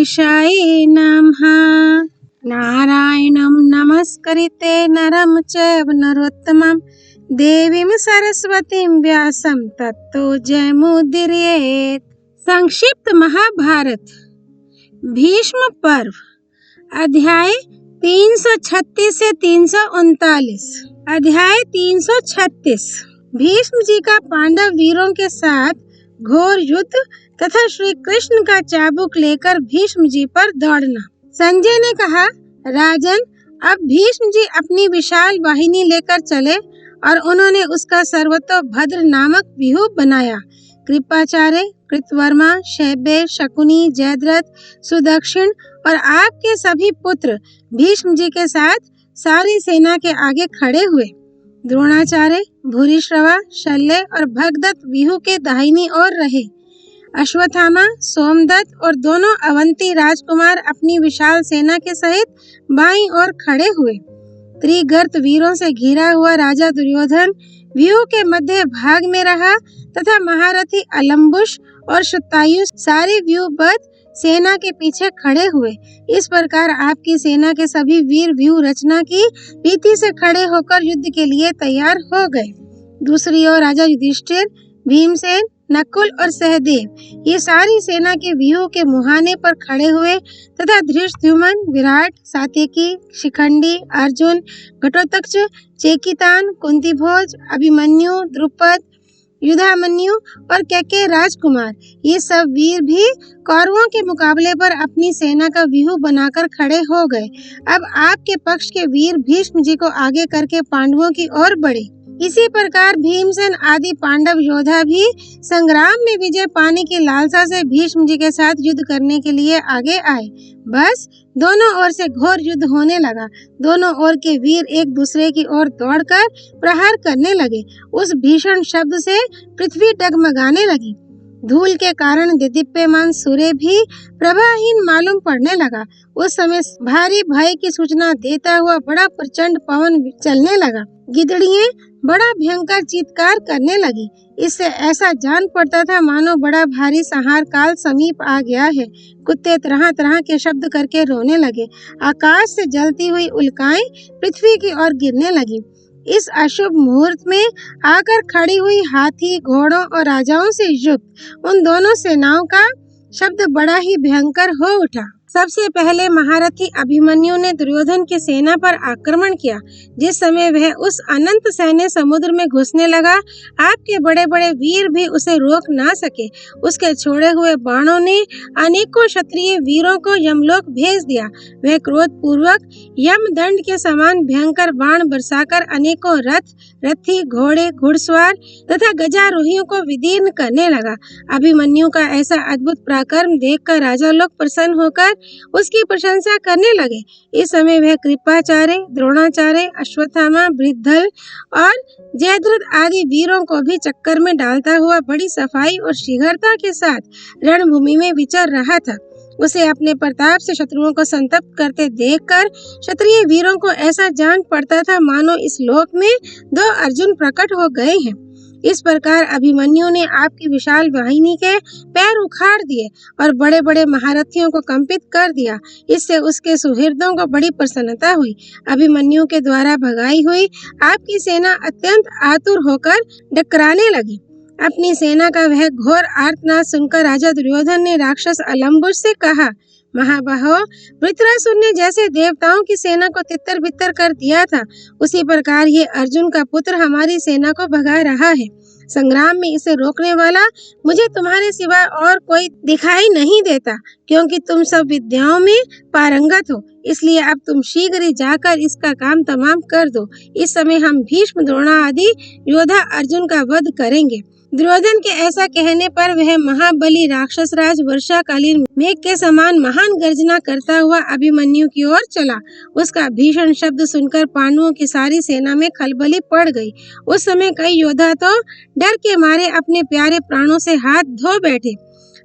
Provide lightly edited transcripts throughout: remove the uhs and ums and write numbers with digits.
गणेशाय नमः। नारायणं नमस्कृत्य नरं चैव नरोत्तमं देवीं सरस्वतीं व्यासं ततो जयमुदीरयेत्। संक्षिप्त महाभारत भीष्म पर्व अध्याय 336 से 339। अध्याय 336 भीष्म जी का पांडव वीरों के साथ घोर युद्ध तथा श्री कृष्ण का चाबुक लेकर भीष्म जी पर दौड़ना। संजय ने कहा, राजन, अब भीष्म जी अपनी विशाल वाहिनी लेकर चले और उन्होंने उसका सर्वतोभद्र नामक व्यूह बनाया। कृपाचार्य, कृतवर्मा, शैब्य, शकुनी, जयद्रथ, सुदक्षिण और आपके सभी पुत्र भीष्म जी के साथ सारी सेना के आगे खड़े हुए। द्रोणाचार्य, भूरिश्रवा, शल्य और भगदत्त व्यूह के दाहिनी ओर रहे। अश्वत्थामा, सोमदत्त और दोनों अवंती राजकुमार अपनी विशाल सेना के सहित बाईं ओर खड़े हुए। त्रिगर्त वीरों से घिरा हुआ राजा दुर्योधन व्यूह के मध्य भाग में रहा तथा महारथी अलम्बुश और शतायु सारी व्यूहबद्ध सेना के पीछे खड़े हुए। इस प्रकार आपकी सेना के सभी वीर व्यूह रचना की रीति से खड़े होकर युद्ध के लिए तैयार हो गए। दूसरी ओर राजा युधिष्ठिर, भीमसेन, नकुल और सहदेव ये सारी सेना के व्यूह के मुहाने पर खड़े हुए तथा धृष्टद्युम्न, विराट, सात्यकी, शिखंडी, अर्जुन, घटोत्कच, चेकितान, कुंतीभोज, अभिमन्यु, द्रुपद, युधामन्यु और कैकेयी राजकुमार ये सब वीर भी कौरवों के मुकाबले पर अपनी सेना का व्यूह बनाकर खड़े हो गए। अब आपके पक्ष के वीर भीष्म जी को आगे करके पांडवों की ओर बढ़े। इसी प्रकार भीमसेन आदि पांडव योद्धा भी संग्राम में विजय पाने की लालसा से भीष्म जी के साथ युद्ध करने के लिए आगे आए। बस दोनों ओर से घोर युद्ध होने लगा। दोनों ओर के वीर एक दूसरे की ओर दौड़कर प्रहार करने लगे। उस भीषण शब्द से पृथ्वी डगमगाने लगी। धूल के कारण दिदीप्यमान सूर्य भी प्रभाहीन मालूम पड़ने लगा। उस समय भारी भय की सूचना देता हुआ बड़ा प्रचंड पवन चलने लगा। गिदड़ियां बड़ा भयंकर चीत्कार करने लगी। इससे ऐसा जान पड़ता था मानो बड़ा भारी संहार काल समीप आ गया है। कुत्ते तरह तरह के शब्द करके रोने लगे। आकाश से जलती हुई उल्काएं पृथ्वी की ओर गिरने लगी। इस अशुभ मुहूर्त में आकर खड़ी हुई हाथी, घोड़ों और राजाओं से युक्त उन दोनों सेनाओं का शब्द बड़ा ही भयंकर हो उठा। सबसे पहले महारथी अभिमन्यु ने दुर्योधन की सेना पर आक्रमण किया। जिस समय वह उस अनंत सैन्य समुद्र में घुसने लगा, आपके बड़े बड़े वीर भी उसे रोक ना सके। उसके छोड़े हुए बाणों ने अनेकों क्षत्रिय वीरों को यमलोक भेज दिया। वह क्रोध पूर्वक यमदंड के समान भयंकर बाण बरसाकर अनेकों रथ, रथी, घोड़े, घुड़सवार तथा गजारोहियों को विदीर्ण करने लगा। अभिमन्यु का ऐसा अद्भुत पराक्रम देखकर राजा लोग प्रसन्न होकर उसकी प्रशंसा करने लगे। इस समय वह कृपाचार्य, द्रोणाचार्य, अश्वत्थामा, बृद्धल और जयद्रथ आदि वीरों को भी चक्कर में डालता हुआ बड़ी सफाई और शीघ्रता के साथ रणभूमि में विचर रहा था। उसे अपने प्रताप से शत्रुओं को संतप्त करते देखकर क्षत्रिय वीरों को ऐसा जान पड़ता था मानो इस लोक में दो अर्जुन प्रकट हो गए हैं। इस प्रकार अभिमन्यु ने आपकी विशाल वाहिनी के पैर उखाड़ दिए और बड़े बड़े महारथियों को कंपित कर दिया। इससे उसके सुहृदों को बड़ी प्रसन्नता हुई। अभिमन्यु के द्वारा भगाई हुई आपकी सेना अत्यंत आतुर होकर डकराने लगी। अपनी सेना का वह घोर आर्तनाद सुनकर राजा दुर्योधन ने राक्षस अलम्बुश से कहा, महाबाहो, वृत्रासुर ने जैसे देवताओं की सेना को तितर बितर कर दिया था, उसी प्रकार ये अर्जुन का पुत्र हमारी सेना को भगा रहा है। संग्राम में इसे रोकने वाला मुझे तुम्हारे सिवा और कोई दिखाई नहीं देता, क्योंकि तुम सब विद्याओं में पारंगत हो। इसलिए अब तुम शीघ्र ही जाकर इसका काम तमाम कर दो। इस समय हम भीष्म, द्रोणा आदि योद्धा अर्जुन का वध करेंगे। दुर्योधन के ऐसा कहने पर वह महाबली राक्षस राज वर्षाकालीन मेघ के समान महान गर्जना करता हुआ अभिमन्यु की ओर चला। उसका भीषण शब्द सुनकर पांडवों की सारी सेना में खलबली पड़ गई। उस समय कई योद्धा तो डर के मारे अपने प्यारे प्राणों से हाथ धो बैठे।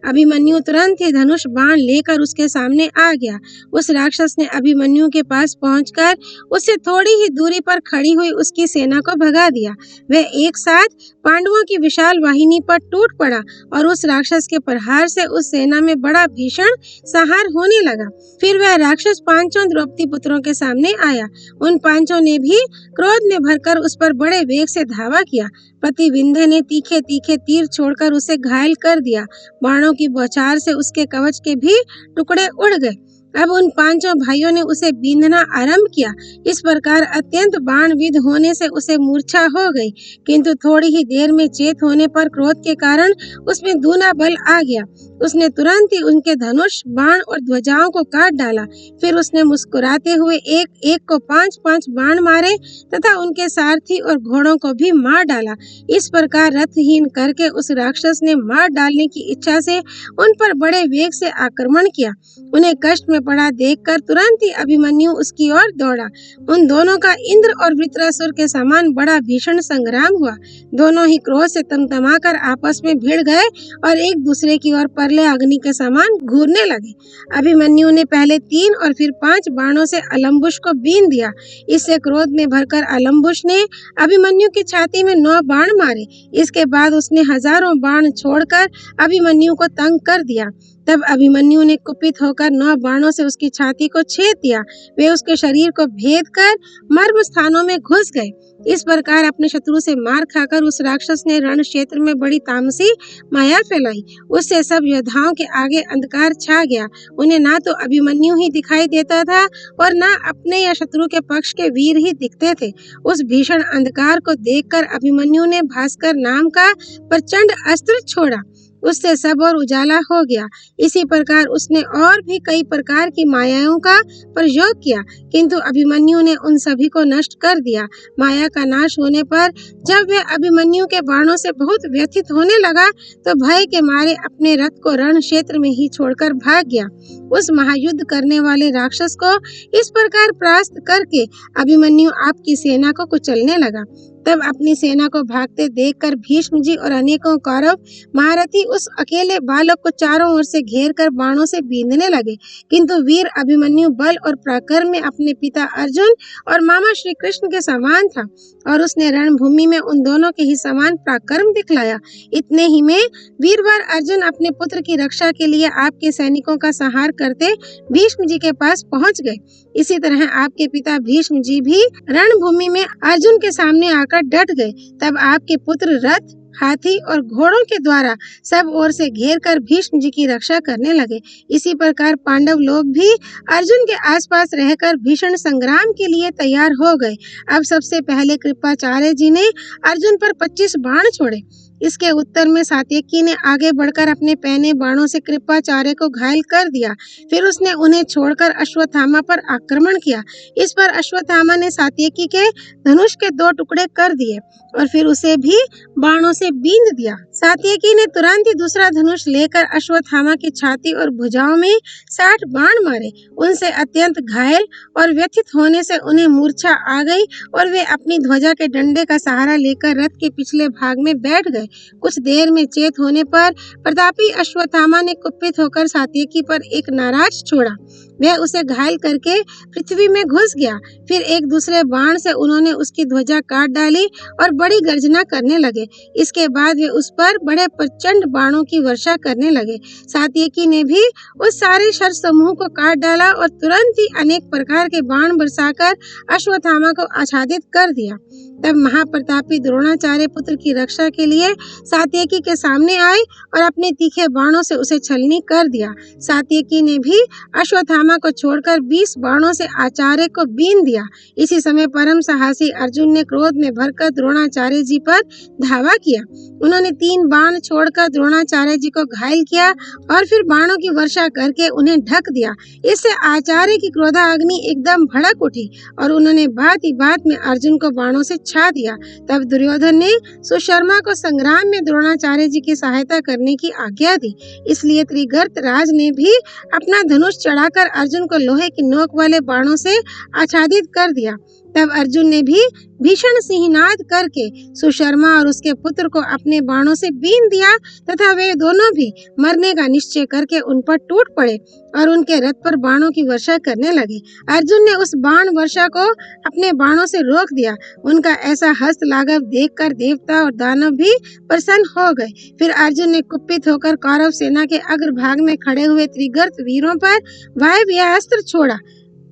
अभिमन्यु तुरंत ही धनुष बाण लेकर उसके सामने आ गया। उस राक्षस ने अभिमन्यु के पास पहुंचकर उससे थोड़ी ही दूरी पर खड़ी हुई उसकी सेना को भगा दिया। वह एक साथ पांडवों की विशाल वाहिनी पर टूट पड़ा और उस राक्षस के प्रहार से उस सेना में बड़ा भीषण संहार होने लगा। फिर वह राक्षस पांचों द्रौपदी पुत्रों के सामने आया। उन पांचों ने भी क्रोध में भरकर उस पर बड़े वेग से धावा किया। प्रतिविंध्य ने तीखे तीखे तीर छोड़कर उसे घायल कर दिया। बाणों की बौछार से उसके कवच के भी टुकड़े उड़ गए। अब उन पांचों भाइयों ने उसे बींधना आरंभ किया। इस प्रकार अत्यंत बाणविद्ध होने से उसे मूर्छा हो गई, किंतु थोड़ी ही देर में चेत होने पर क्रोध के कारण उसमें दूना बल आ गया। उसने तुरंत ही उनके धनुष, बाण और ध्वजाओं को काट डाला। फिर उसने मुस्कुराते हुए एक एक को 5-5 बाण मारे तथा उनके सारथी और घोड़ों को भी मार डाला। इस प्रकार रथहीन करके उस राक्षस ने मार डालने की इच्छा से उन पर बड़े वेग से आक्रमण किया। उन्हें कष्ट में पड़ा देखकर तुरंत ही अभिमन्यु उसकी ओर दौड़ा। उन दोनों का इंद्र और वृत्रासुर के समान बड़ा भीषण संग्राम हुआ। दोनों ही क्रोध से तमतमाकर आपस में भिड़ गए और एक दूसरे की ओर परले अग्नि के समान घूरने लगे। अभिमन्यु ने पहले 3 और फिर 5 बाणों से अलम्बुश को बींध दिया। इससे क्रोध में भरकर अलम्बुश ने अभिमन्यु की छाती में 9 बाण मारे। इसके बाद उसने हजारों बाण छोड़कर अभिमन्यु को तंग कर दिया। तब अभिमन्यु ने कुपित होकर 9 बाणों से उसकी छाती को छेद दिया। वे उसके शरीर को भेद कर मर्म स्थानों में घुस गए। इस प्रकार अपने शत्रु से मार खाकर उस राक्षस ने रण क्षेत्र में बड़ी तामसी माया फैलाई। उससे सब योद्धाओं के आगे अंधकार छा गया। उन्हें ना तो अभिमन्यु ही दिखाई देता था और ना अपने या शत्रु के पक्ष के वीर ही दिखते थे। उस भीषण अंधकार को देखकर अभिमन्यु ने भास्कर नाम का प्रचंड अस्त्र छोड़ा। उससे सब और उजाला हो गया। इसी प्रकार उसने और भी कई प्रकार की मायाओं का प्रयोग किया, किंतु अभिमन्यु ने उन सभी को नष्ट कर दिया। माया का नाश होने पर जब वह अभिमन्यु के बाणों से बहुत व्यथित होने लगा तो भय के मारे अपने रथ को रण क्षेत्र में ही छोड़कर भाग गया। उस महायुद्ध करने वाले राक्षस को इस प्रकार परास्त करके अभिमन्यु आपकी सेना को कुचलने लगा। तब अपनी सेना को भागते देखकर भीष्म जी और अनेकों कौरव महारथी उस अकेले बालक को चारों ओर से घेर कर बाणों से बींधने लगे, किंतु वीर अभिमन्यु बल और पराक्रम में अपने पिता अर्जुन और मामा श्री कृष्ण के समान था और उसने रणभूमि में उन दोनों के ही समान पराक्रम दिखलाया। इतने ही में वीरवर अर्जुन अपने पुत्र की रक्षा के लिए आपके सैनिकों का संहार करते भीष्म जी के पास पहुंच गए। इसी तरह आपके पिता भीष्म जी भी रणभूमि में अर्जुन के सामने आकर डट गए। तब आपके पुत्र रथ, हाथी और घोड़ों के द्वारा सब ओर से घेर कर भीष्म जी की रक्षा करने लगे। इसी प्रकार पांडव लोग भी अर्जुन के आसपास रहकर भीषण संग्राम के लिए तैयार हो गए। अब सबसे पहले कृपाचार्य जी ने अर्जुन पर 25 बाण छोड़े। इसके उत्तर में सात्यकी ने आगे बढ़कर अपने पहने बाणों से कृपाचार्य को घायल कर दिया। फिर उसने उन्हें छोड़कर अश्वत्थामा पर आक्रमण किया। इस पर अश्वत्थामा ने सात्यकी के धनुष के 2 टुकड़े कर दिए और फिर उसे भी बाणों से बींध दिया। सात्यकी ने तुरंत ही दूसरा धनुष लेकर अश्वत्थामा की छाती और भुजाओं में 60 बाण मारे। उनसे अत्यंत घायल और व्यथित होने से उन्हें मूर्छा आ गई और वे अपनी ध्वजा के डंडे का सहारा लेकर रथ के पिछले भाग में बैठ गए। कुछ देर में चेत होने पर प्रतापी अश्वत्थामा ने कुपित होकर सात्यकी पर एक नाराज छोड़ा। वह उसे घायल करके पृथ्वी में घुस गया। फिर एक दूसरे बाण से उन्होंने उसकी ध्वजा काट डाली और बड़ी गर्जना करने लगे। इसके बाद वे उस पर बड़े प्रचंड बाणों की वर्षा करने लगे। सात्यकी ने भी उस सारे शर समूह को काट डाला और तुरंत ही अनेक प्रकार के बाण बरसाकर अश्वत्थामा को आच्छादित कर दिया। तब महाप्रतापी द्रोणाचार्य पुत्र की रक्षा के लिए सात्यकी के सामने आए और अपने तीखे बाणों से उसे छलनी कर दिया। सात्यकी ने भी अश्वत्थामा को छोड़कर 20 बाणों से आचार्य को बींध दिया। इसी समय परम साहसी अर्जुन ने क्रोध में भरकर द्रोणाचार्य जी पर धावा किया। उन्होंने 3 बाण छोड़कर द्रोणाचार्य जी को घायल किया और फिर बाणों की वर्षा करके उन्हें ढक दिया। इससे आचार्य की क्रोधाग्नि एकदम भड़क उठी और उन्होंने बात ही बात में अर्जुन को बाणों से छा दिया। तब दुर्योधन ने सुशर्मा को संग्राम में द्रोणाचार्य जी की सहायता करने की आज्ञा दी। इसलिए त्रिगर्त राज ने भी अपना धनुष चढ़ाकर अर्जुन को लोहे की नोक वाले बाणों से आच्छादित कर दिया। तब अर्जुन ने भी भीषण सिंहनाद करके सुशर्मा और उसके पुत्र को अपने बाणों से बीन दिया तथा वे दोनों भी मरने का निश्चय करके उन पर टूट पड़े और उनके रथ पर बाणों की वर्षा करने लगे। अर्जुन ने उस बाण वर्षा को अपने बाणों से रोक दिया। उनका ऐसा हस्त लाघव देखकर देवता और दानव भी प्रसन्न हो गए। फिर अर्जुन ने कुपित होकर कौरव सेना के अग्रभाग में खड़े हुए त्रिगर्त वीरों पर वायव्यास्त्र छोड़ा।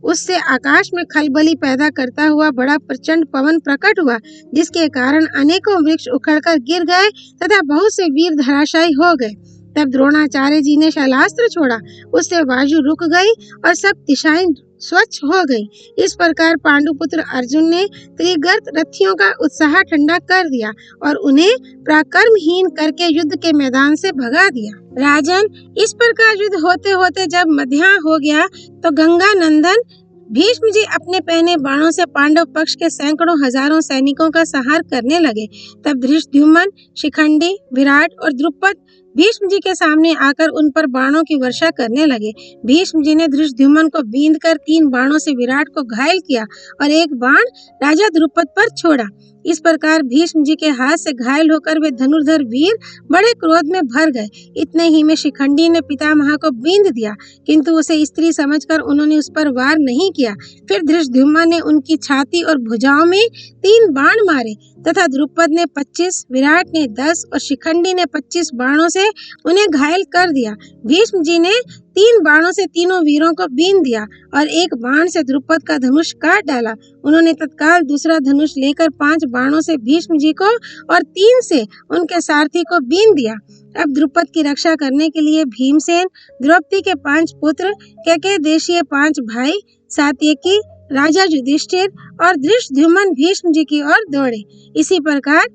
उससे आकाश में खलबली पैदा करता हुआ बड़ा प्रचंड पवन प्रकट हुआ, जिसके कारण अनेकों वृक्ष उखड़कर गिर गए तथा बहुत से वीर धराशायी हो गए। तब द्रोणाचार्य जी ने शैलास्त्र छोड़ा, उससे वायु रुक गई और सब दिशाएं स्वच्छ हो गई। इस प्रकार पांडुपुत्र अर्जुन ने त्रिगर्त रथियों का उत्साह ठंडा कर दिया और उन्हें पराक्रमहीन करके युद्ध के मैदान से भगा दिया। राजन, इस प्रकार युद्ध होते होते जब मध्याह्न हो गया तो गंगा नंदन भीष्म जी अपने पहने बाणों से पांडव पक्ष के सैकड़ों हजारों सैनिकों का संहार करने लगे। तब धृष्टद्युम्न, शिखंडी, विराट और द्रुपद भीष्म जी के सामने आकर उन पर बाणों की वर्षा करने लगे। भीष्म जी ने धृष्टद्युम्न को बींध कर 3 बाणों से विराट को घायल किया और एक बाण राजा द्रुपद पर छोड़ा। इस प्रकार भीष्म जी के हाथ से घायल होकर वे धनुर्धर वीर बड़े क्रोध में भर गए। इतने ही में शिखंडी ने पितामह को बींध दिया, किंतु उसे स्त्री समझकर उन्होंने उस पर वार नहीं किया। फिर धृष्टद्युम्न ने उनकी छाती और भुजाओं में 3 बाण मारे तथा द्रुपद ने 25, विराट ने 10 और शिखंडी ने 25 बाणों से उन्हें घायल कर दिया। भीष्म जी ने 3 बाणों से तीनों वीरों को बीन दिया और एक बाण से द्रुपद का धनुष काट डाला। उन्होंने तत्काल दूसरा धनुष लेकर 5 बाणों से भीष्म जी को और 3 से उनके सारथी को बीन दिया। अब द्रुपद की रक्षा करने के लिए भीमसेन, द्रौपदी के 5 पुत्र, केकयदेशीय 5 भाई, सात्यकी, राजा युधिष्ठिर और धृष्टद्युम्न भीष्म जी की ओर दौड़े। इसी प्रकार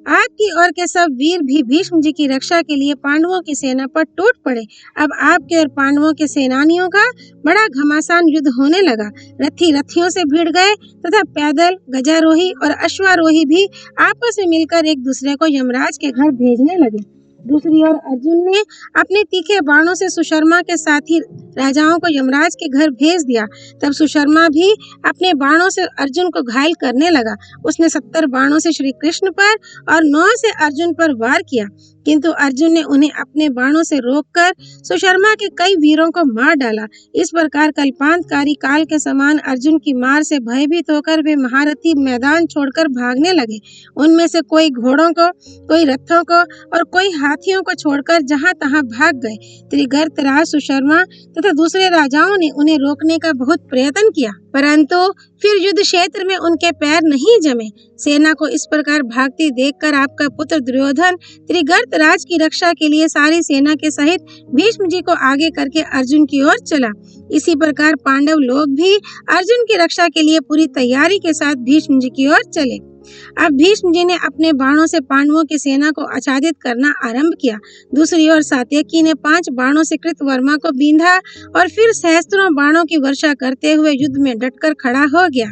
आपकी ओर के सब वीर भी भीष्म जी की रक्षा के लिए पांडवों की सेना पर टूट पड़े। अब आपके और पांडवों के सेनानियों का बड़ा घमासान युद्ध होने लगा। रथी रथियों से भिड़ गए तथा पैदल, गजारोही और अश्वारोही भी आपस में मिलकर एक दूसरे को यमराज के घर भेजने लगे। दूसरी ओर अर्जुन ने अपने तीखे बाणों से सुशर्मा के साथी राजाओं को यमराज के घर भेज दिया। तब सुशर्मा भी अपने बाणों से अर्जुन को घायल करने लगा। उसने 70 बाणों से श्री कृष्ण पर और 9 से अर्जुन पर वार किया, किंतु अर्जुन ने उन्हें अपने बाणों से रोककर सुशर्मा के कई वीरों को मार डाला। इस प्रकार कल्पांतकारी काल के समान अर्जुन की मार से भयभीत होकर वे महारथी मैदान छोड़कर भागने लगे। उनमें से कोई घोड़ों को, कोई रथों को और कोई हाथियों को छोड़कर जहां तहां भाग गए। त्रिगर्त राज सुशर्मा तथा दूसरे राजाओं ने उन्हें रोकने का बहुत प्रयत्न किया, परंतु फिर युद्ध क्षेत्र में उनके पैर नहीं जमे। सेना को इस प्रकार भागती देखकर आपका पुत्र दुर्योधन त्रिगर्त राज की रक्षा के लिए सारी सेना के सहित भीष्म जी को आगे करके अर्जुन की ओर चला। इसी प्रकार पांडव लोग भी अर्जुन की रक्षा के लिए पूरी तैयारी के साथ भीष्म जी की ओर चले। अब भीष्म जी ने अपने बाणों से पांडवों की सेना को आच्छादित करना आरंभ किया। दूसरी ओर सात्यकी ने 5 बाणों से कृतवर्मा को बींधा और फिर सहस्त्रों बाणों की वर्षा करते हुए युद्ध में डटकर खड़ा हो गया।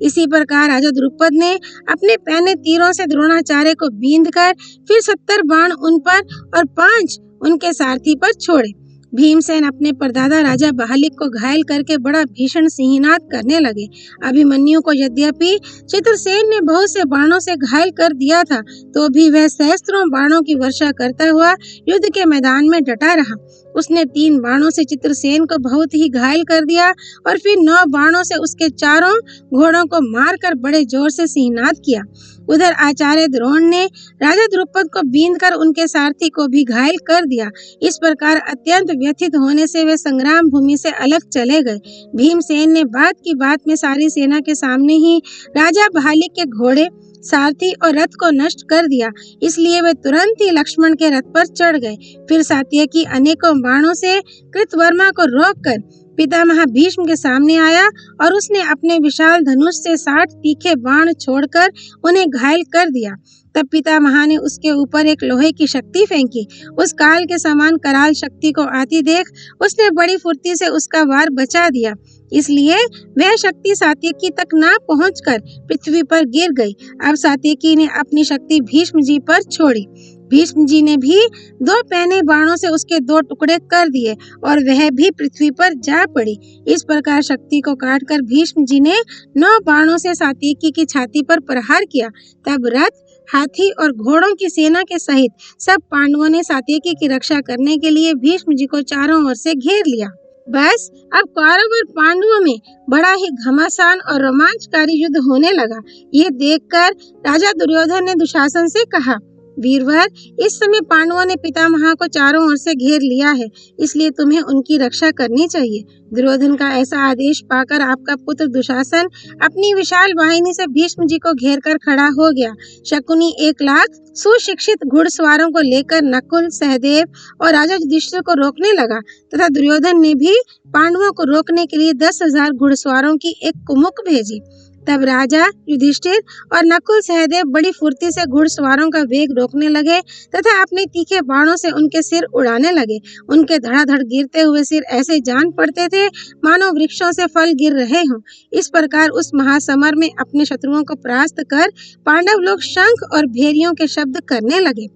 इसी प्रकार राजा द्रुपद ने अपने पहने तीरों से द्रोणाचार्य को बींधकर फिर 70 बाण उन पर और 5 उनके सारथी पर छोड़े। भीमसेन अपने परदादा राजा बाहलिक को घायल करके बड़ा भीषण सिंहनाद करने लगे। अभिमन्यु को यद्यपि चित्रसेन ने बहुत से बाणों से घायल कर दिया था, तो भी वह सहस्त्रों बाणों की वर्षा करता हुआ युद्ध के मैदान में डटा रहा। उसने 3 बाणों से चित्रसेन को बहुत ही घायल कर दिया और फिर 9 बाणों से उसके चारों घोड़ों को मारकर बड़े जोर से सिंहनाद किया। उधर आचार्य द्रोण ने राजा द्रुपद को बींधकर उनके सारथी को भी घायल कर दिया। इस प्रकार अत्यंत व्यथित होने से वे संग्राम भूमि से अलग चले गए। भीमसेन ने बात की बात में सारी सेना के सामने ही राजा बाहलिक के घोड़े, सारथी और रथ को नष्ट कर दिया। इसलिए वे तुरंत ही लक्ष्मण के रथ पर चढ़ गए। फिर सात्यकी अनेकों बाणों से कृतवर्मा को रोककर पितामह भीष्म के सामने आया और उसने अपने विशाल धनुष से 60 तीखे बाण छोड़कर उन्हें घायल कर दिया। तब पितामह ने उसके ऊपर एक लोहे की शक्ति फेंकी। उस काल के समान कराल शक्ति को आती देख उसने बड़ी फुर्ती से उसका वार बचा दिया। इसलिए वह शक्ति सात्यकी तक ना पहुंचकर पृथ्वी पर गिर गई। अब सात्यकी ने अपनी शक्ति भीष्म जी पर छोड़ी। भीष्म जी ने भी 2 पहने बाणों से उसके 2 टुकड़े कर दिए और वह भी पृथ्वी पर जा पड़ी। इस प्रकार शक्ति को काटकर भीष्म जी ने 9 बाणों से सात्यकी की छाती पर प्रहार किया। तब रथ, हाथी और घोड़ों की सेना के सहित सब पांडवों ने सात्यकी की रक्षा करने के लिए भीष्म जी को चारों ओर से घेर लिया। बस अब कौरव और पांडवों में बड़ा ही घमासान और रोमांचकारी युद्ध होने लगा। ये देखकर राजा दुर्योधन ने दुशासन से कहा, वीरवर, इस समय पांडवों ने पितामह को चारों ओर से घेर लिया है, इसलिए तुम्हें उनकी रक्षा करनी चाहिए। दुर्योधन का ऐसा आदेश पाकर आपका पुत्र दुशासन अपनी विशाल वाहिनी से भीष्म जी को घेर कर खड़ा हो गया। शकुनी 1 लाख सुशिक्षित घुड़सवारों को लेकर नकुल, सहदेव और राजा युधिष्ठिर को रोकने लगा तथा दुर्योधन ने भी पांडवों को रोकने के लिए 10,000 घुड़सवारों की एक कुमुक भेजी। तब राजा युधिष्ठिर और नकुल, सहदेव बड़ी फुर्ती से घुड़सवारों का वेग रोकने लगे तथा अपने तीखे बाणों से उनके सिर उड़ाने लगे। उनके धड़ाधड़ गिरते हुए सिर ऐसे जान पड़ते थे मानो वृक्षों से फल गिर रहे हों। इस प्रकार उस महासमर में अपने शत्रुओं को परास्त कर पांडव लोग शंख और भेरियों के शब्द करने लगे।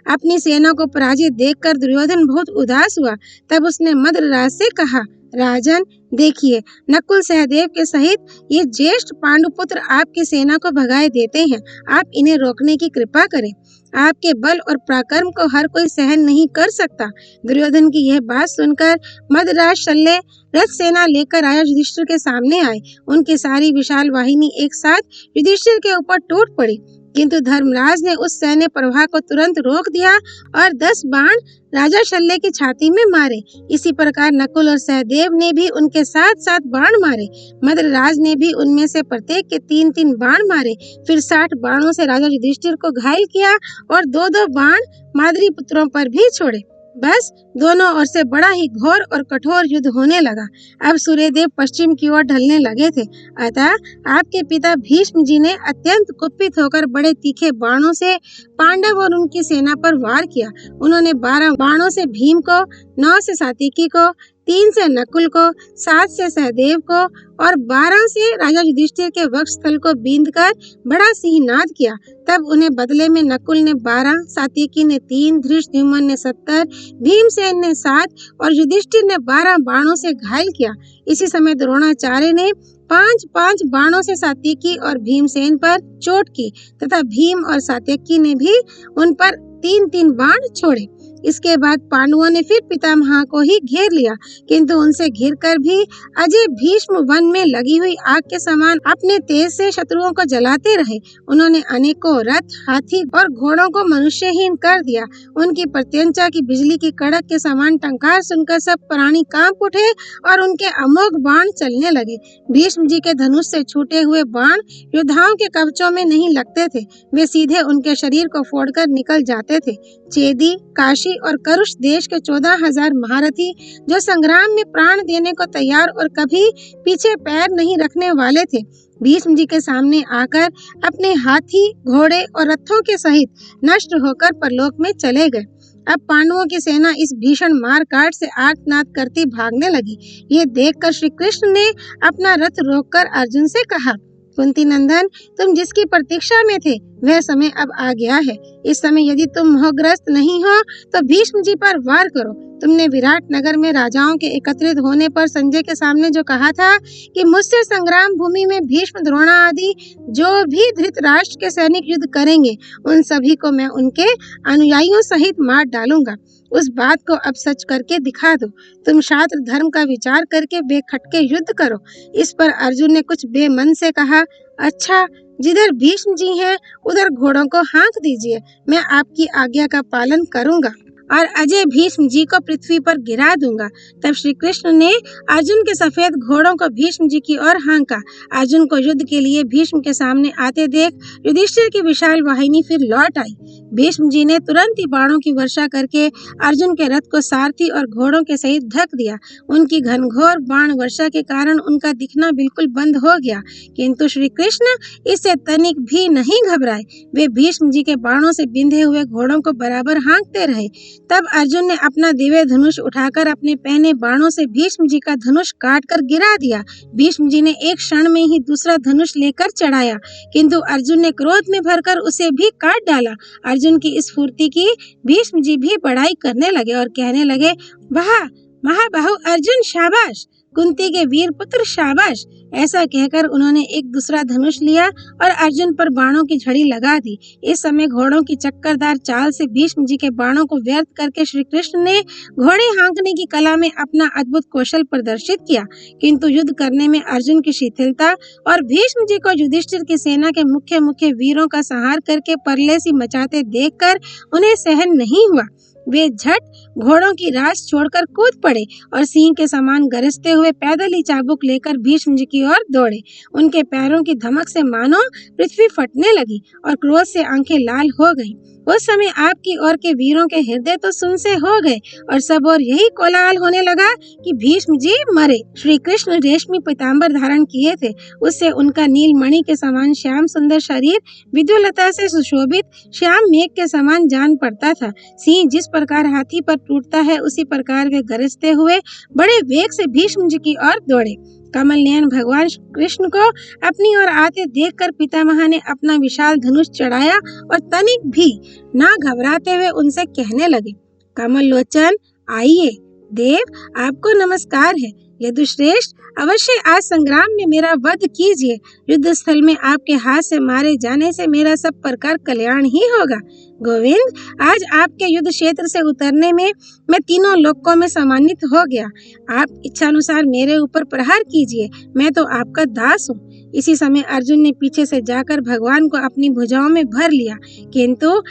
अपनी सेना को पराजित देखकर दुर्योधन बहुत उदास हुआ। तब उसने मद्रराज से कहा, राजन, देखिए, नकुल, सहदेव के सहित ये ज्येष्ठ पांडुपुत्र आपकी सेना को भगाए देते हैं। आप इन्हें रोकने की कृपा करें। आपके बल और पराक्रम को हर कोई सहन नहीं कर सकता। दुर्योधन की यह बात सुनकर मद्रराज शल्य रथ सेना लेकर राजा युधिष्ठिर के सामने आए। उनकी सारी विशाल वाहिनी एक साथ युधिष्ठिर के ऊपर टूट पड़ी, किंतु धर्मराज ने उस सैन्य प्रवाह को तुरंत रोक दिया और 10 बाण राजा शल्य की छाती में मारे। इसी प्रकार नकुल और सहदेव ने भी उनके साथ बाण मारे। मद्रराज ने भी उनमें से प्रत्येक के 3-3 बाण मारे। फिर 60 बाणों से राजा युधिष्ठिर को घायल किया और 2-2 बाण माद्री पुत्रों पर भी छोड़े। बस दोनों ओर से बड़ा ही घोर और कठोर युद्ध होने लगा। अब सूर्यदेव पश्चिम की ओर ढलने लगे थे, अतः आपके पिता भीष्म जी ने अत्यंत कुपित होकर बड़े तीखे बाणों से पांडव और उनकी सेना पर वार किया। उन्होंने 12 बाणों से भीम को, 9 से सात्यकी को, 3 से नकुल को, 7 से सहदेव को और 12 से राजा युधिष्ठिर के वक्षस्थल को बींधकर बड़ा सिंहनाद किया। तब उन्हें बदले में नकुल ने 12, सात्यकी ने 3, धृष्टद्युम्न ने 70, भीमसेन ने 7 और युधिष्ठिर ने 12 बाणों से घायल किया। इसी समय द्रोणाचार्य ने 5-5 बाणों से सात्यकी और भीमसेन पर चोट की तथा भीम और सात्यकी ने भी उन पर 3-3 बाण छोड़े। इसके बाद पांडवों ने फिर पितामह को ही घेर लिया, किंतु उनसे घिरकर भी अजय भीष्म वन में लगी हुई आग के समान अपने तेज से शत्रुओं को जलाते रहे। उन्होंने अनेकों रथ, हाथी और घोड़ों को मनुष्यहीन कर दिया। उनकी प्रत्यंचा की बिजली की कड़क के समान टंकार सुनकर सब प्राणी कांप उठे और उनके अमोघ बाण चलने लगे। भीष्म जी के धनुष से छूटे हुए बाण योद्धाओं के कवचों में नहीं लगते थे, वे सीधे उनके शरीर को फोड़कर निकल जाते थे। चेदी, काशी और करुष देश के 14,000 महारथी जो संग्राम में प्राण देने को तैयार और कभी पीछे पैर नहीं रखने वाले थे, भीष्म जी के सामने आकर अपने हाथी, घोड़े और रथों के सहित नष्ट होकर परलोक में चले गए। अब पांडवों की सेना इस भीषण मार काट से आर्तनाद करती भागने लगी। ये देखकर श्री कृष्ण ने अपना रथ रोककर अर्जुन से कहा, कुंती नंदन, तुम जिसकी प्रतीक्षा में थे वह समय अब आ गया है। इस समय यदि तुम मोहग्रस्त नहीं हो तो भीष्म जी पर वार करो। तुमने विराट नगर में राजाओं के एकत्रित होने पर संजय के सामने जो कहा था कि मुझसे संग्राम भूमि में भीष्म, द्रोणा आदि जो भी धृतराष्ट्र के सैनिक युद्ध करेंगे उन सभी को मैं उनके अनुयायियों सहित मार डालूंगा। उस बात को अब सच करके दिखा दो। तुम शास्त्र धर्म का विचार करके बेखटके युद्ध करो। इस पर अर्जुन ने कुछ बेमन से कहा, अच्छा, जिधर भीष्म जी हैं उधर घोड़ों को हाँक दीजिए, मैं आपकी आज्ञा का पालन करूंगा और अजय भीष्म जी को पृथ्वी पर गिरा दूंगा। तब श्री कृष्ण ने अर्जुन के सफेद घोड़ों को भीष्म जी की ओर हाँका। अर्जुन को युद्ध के लिए भीष्म के सामने आते देख युधिष्ठिर की विशाल वाहिनी फिर लौट आई। भीष्म जी ने तुरंत ही बाणों की वर्षा करके अर्जुन के रथ को सारथी और घोड़ों के सहित ढक दिया। उनकी घनघोर बाण वर्षा के कारण उनका दिखना बिल्कुल बंद हो गया, किंतु श्री कृष्ण इससे तनिक भी नहीं घबराए। वे भीष्म जी के बाणों से बिंधे हुए घोड़ों को बराबर हाँकते रहे। तब अर्जुन ने अपना दिव्य धनुष उठाकर अपने पहने बाणों से भीष्म जी का धनुष काटकर गिरा दिया। भीष्म जी ने एक क्षण में ही दूसरा धनुष लेकर चढ़ाया, किंतु अर्जुन ने क्रोध में भरकर उसे भी काट डाला। अर्जुन की इस फुर्ती की भीष्म जी भी बड़ाई करने लगे और कहने लगे, वाह महाबाहु अर्जुन, शाबाश, कुंती के वीर पुत्र शाबाश। ऐसा कहकर उन्होंने एक दूसरा धनुष लिया और अर्जुन पर बाणों की झड़ी लगा दी। इस समय घोड़ों की चक्करदार चाल से भीष्म जी के बाणों को व्यर्थ करके श्री कृष्ण ने घोड़े हाँकने की कला में अपना अद्भुत कौशल प्रदर्शित किया, किंतु युद्ध करने में अर्जुन की शिथिलता और भीष्म जी को युधिष्ठिर की सेना के मुख्य मुख्य वीरों का संहार करके परले सी मचाते देखकर उन्हें सहन नहीं हुआ। वे झट घोड़ों की रास छोड़कर कूद पड़े और सिंह के समान गरजते हुए पैदल ही चाबुक लेकर भीष्म जी की ओर दौड़े। उनके पैरों की धमक से मानो पृथ्वी फटने लगी और क्रोध से आंखें लाल हो गईं। उस समय आपकी ओर के वीरों के हृदय तो सुन से हो गए और सब और यही कोलाहल होने लगा कि भीष्म जी मरे। श्री कृष्ण रेशमी पीताम्बर धारण किए थे, उससे उनका नील मणि के समान श्याम सुंदर शरीर विद्युलता से सुशोभित श्याम मेघ के समान जान पड़ता था। सिंह जिस प्रकार हाथी पर टूटता है, उसी प्रकार वे गरजते हुए बड़े वेग से भीष्म जी की ओर दौड़े। कमल नयन भगवान कृष्ण को अपनी ओर आते देखकर पितामह ने अपना विशाल धनुष चढ़ाया और तनिक भी ना घबराते हुए उनसे कहने लगे, कमल लोचन, आइए देव, आपको नमस्कार है। यदुश्रेष्ठ, अवश्य आज संग्राम में मेरा वध कीजिए। युद्ध स्थल में आपके हाथ से मारे जाने से मेरा सब प्रकार कल्याण ही होगा। गोविंद, आज आपके युद्ध क्षेत्र से उतरने में मैं तीनों लोकों में सम्मानित हो गया। आप इच्छानुसार मेरे ऊपर प्रहार कीजिए, मैं तो आपका दास हूँ। इसी समय अर्जुन ने पीछे से जाकर भगवान को अपनी भुजाओं में भर लिया, किंतु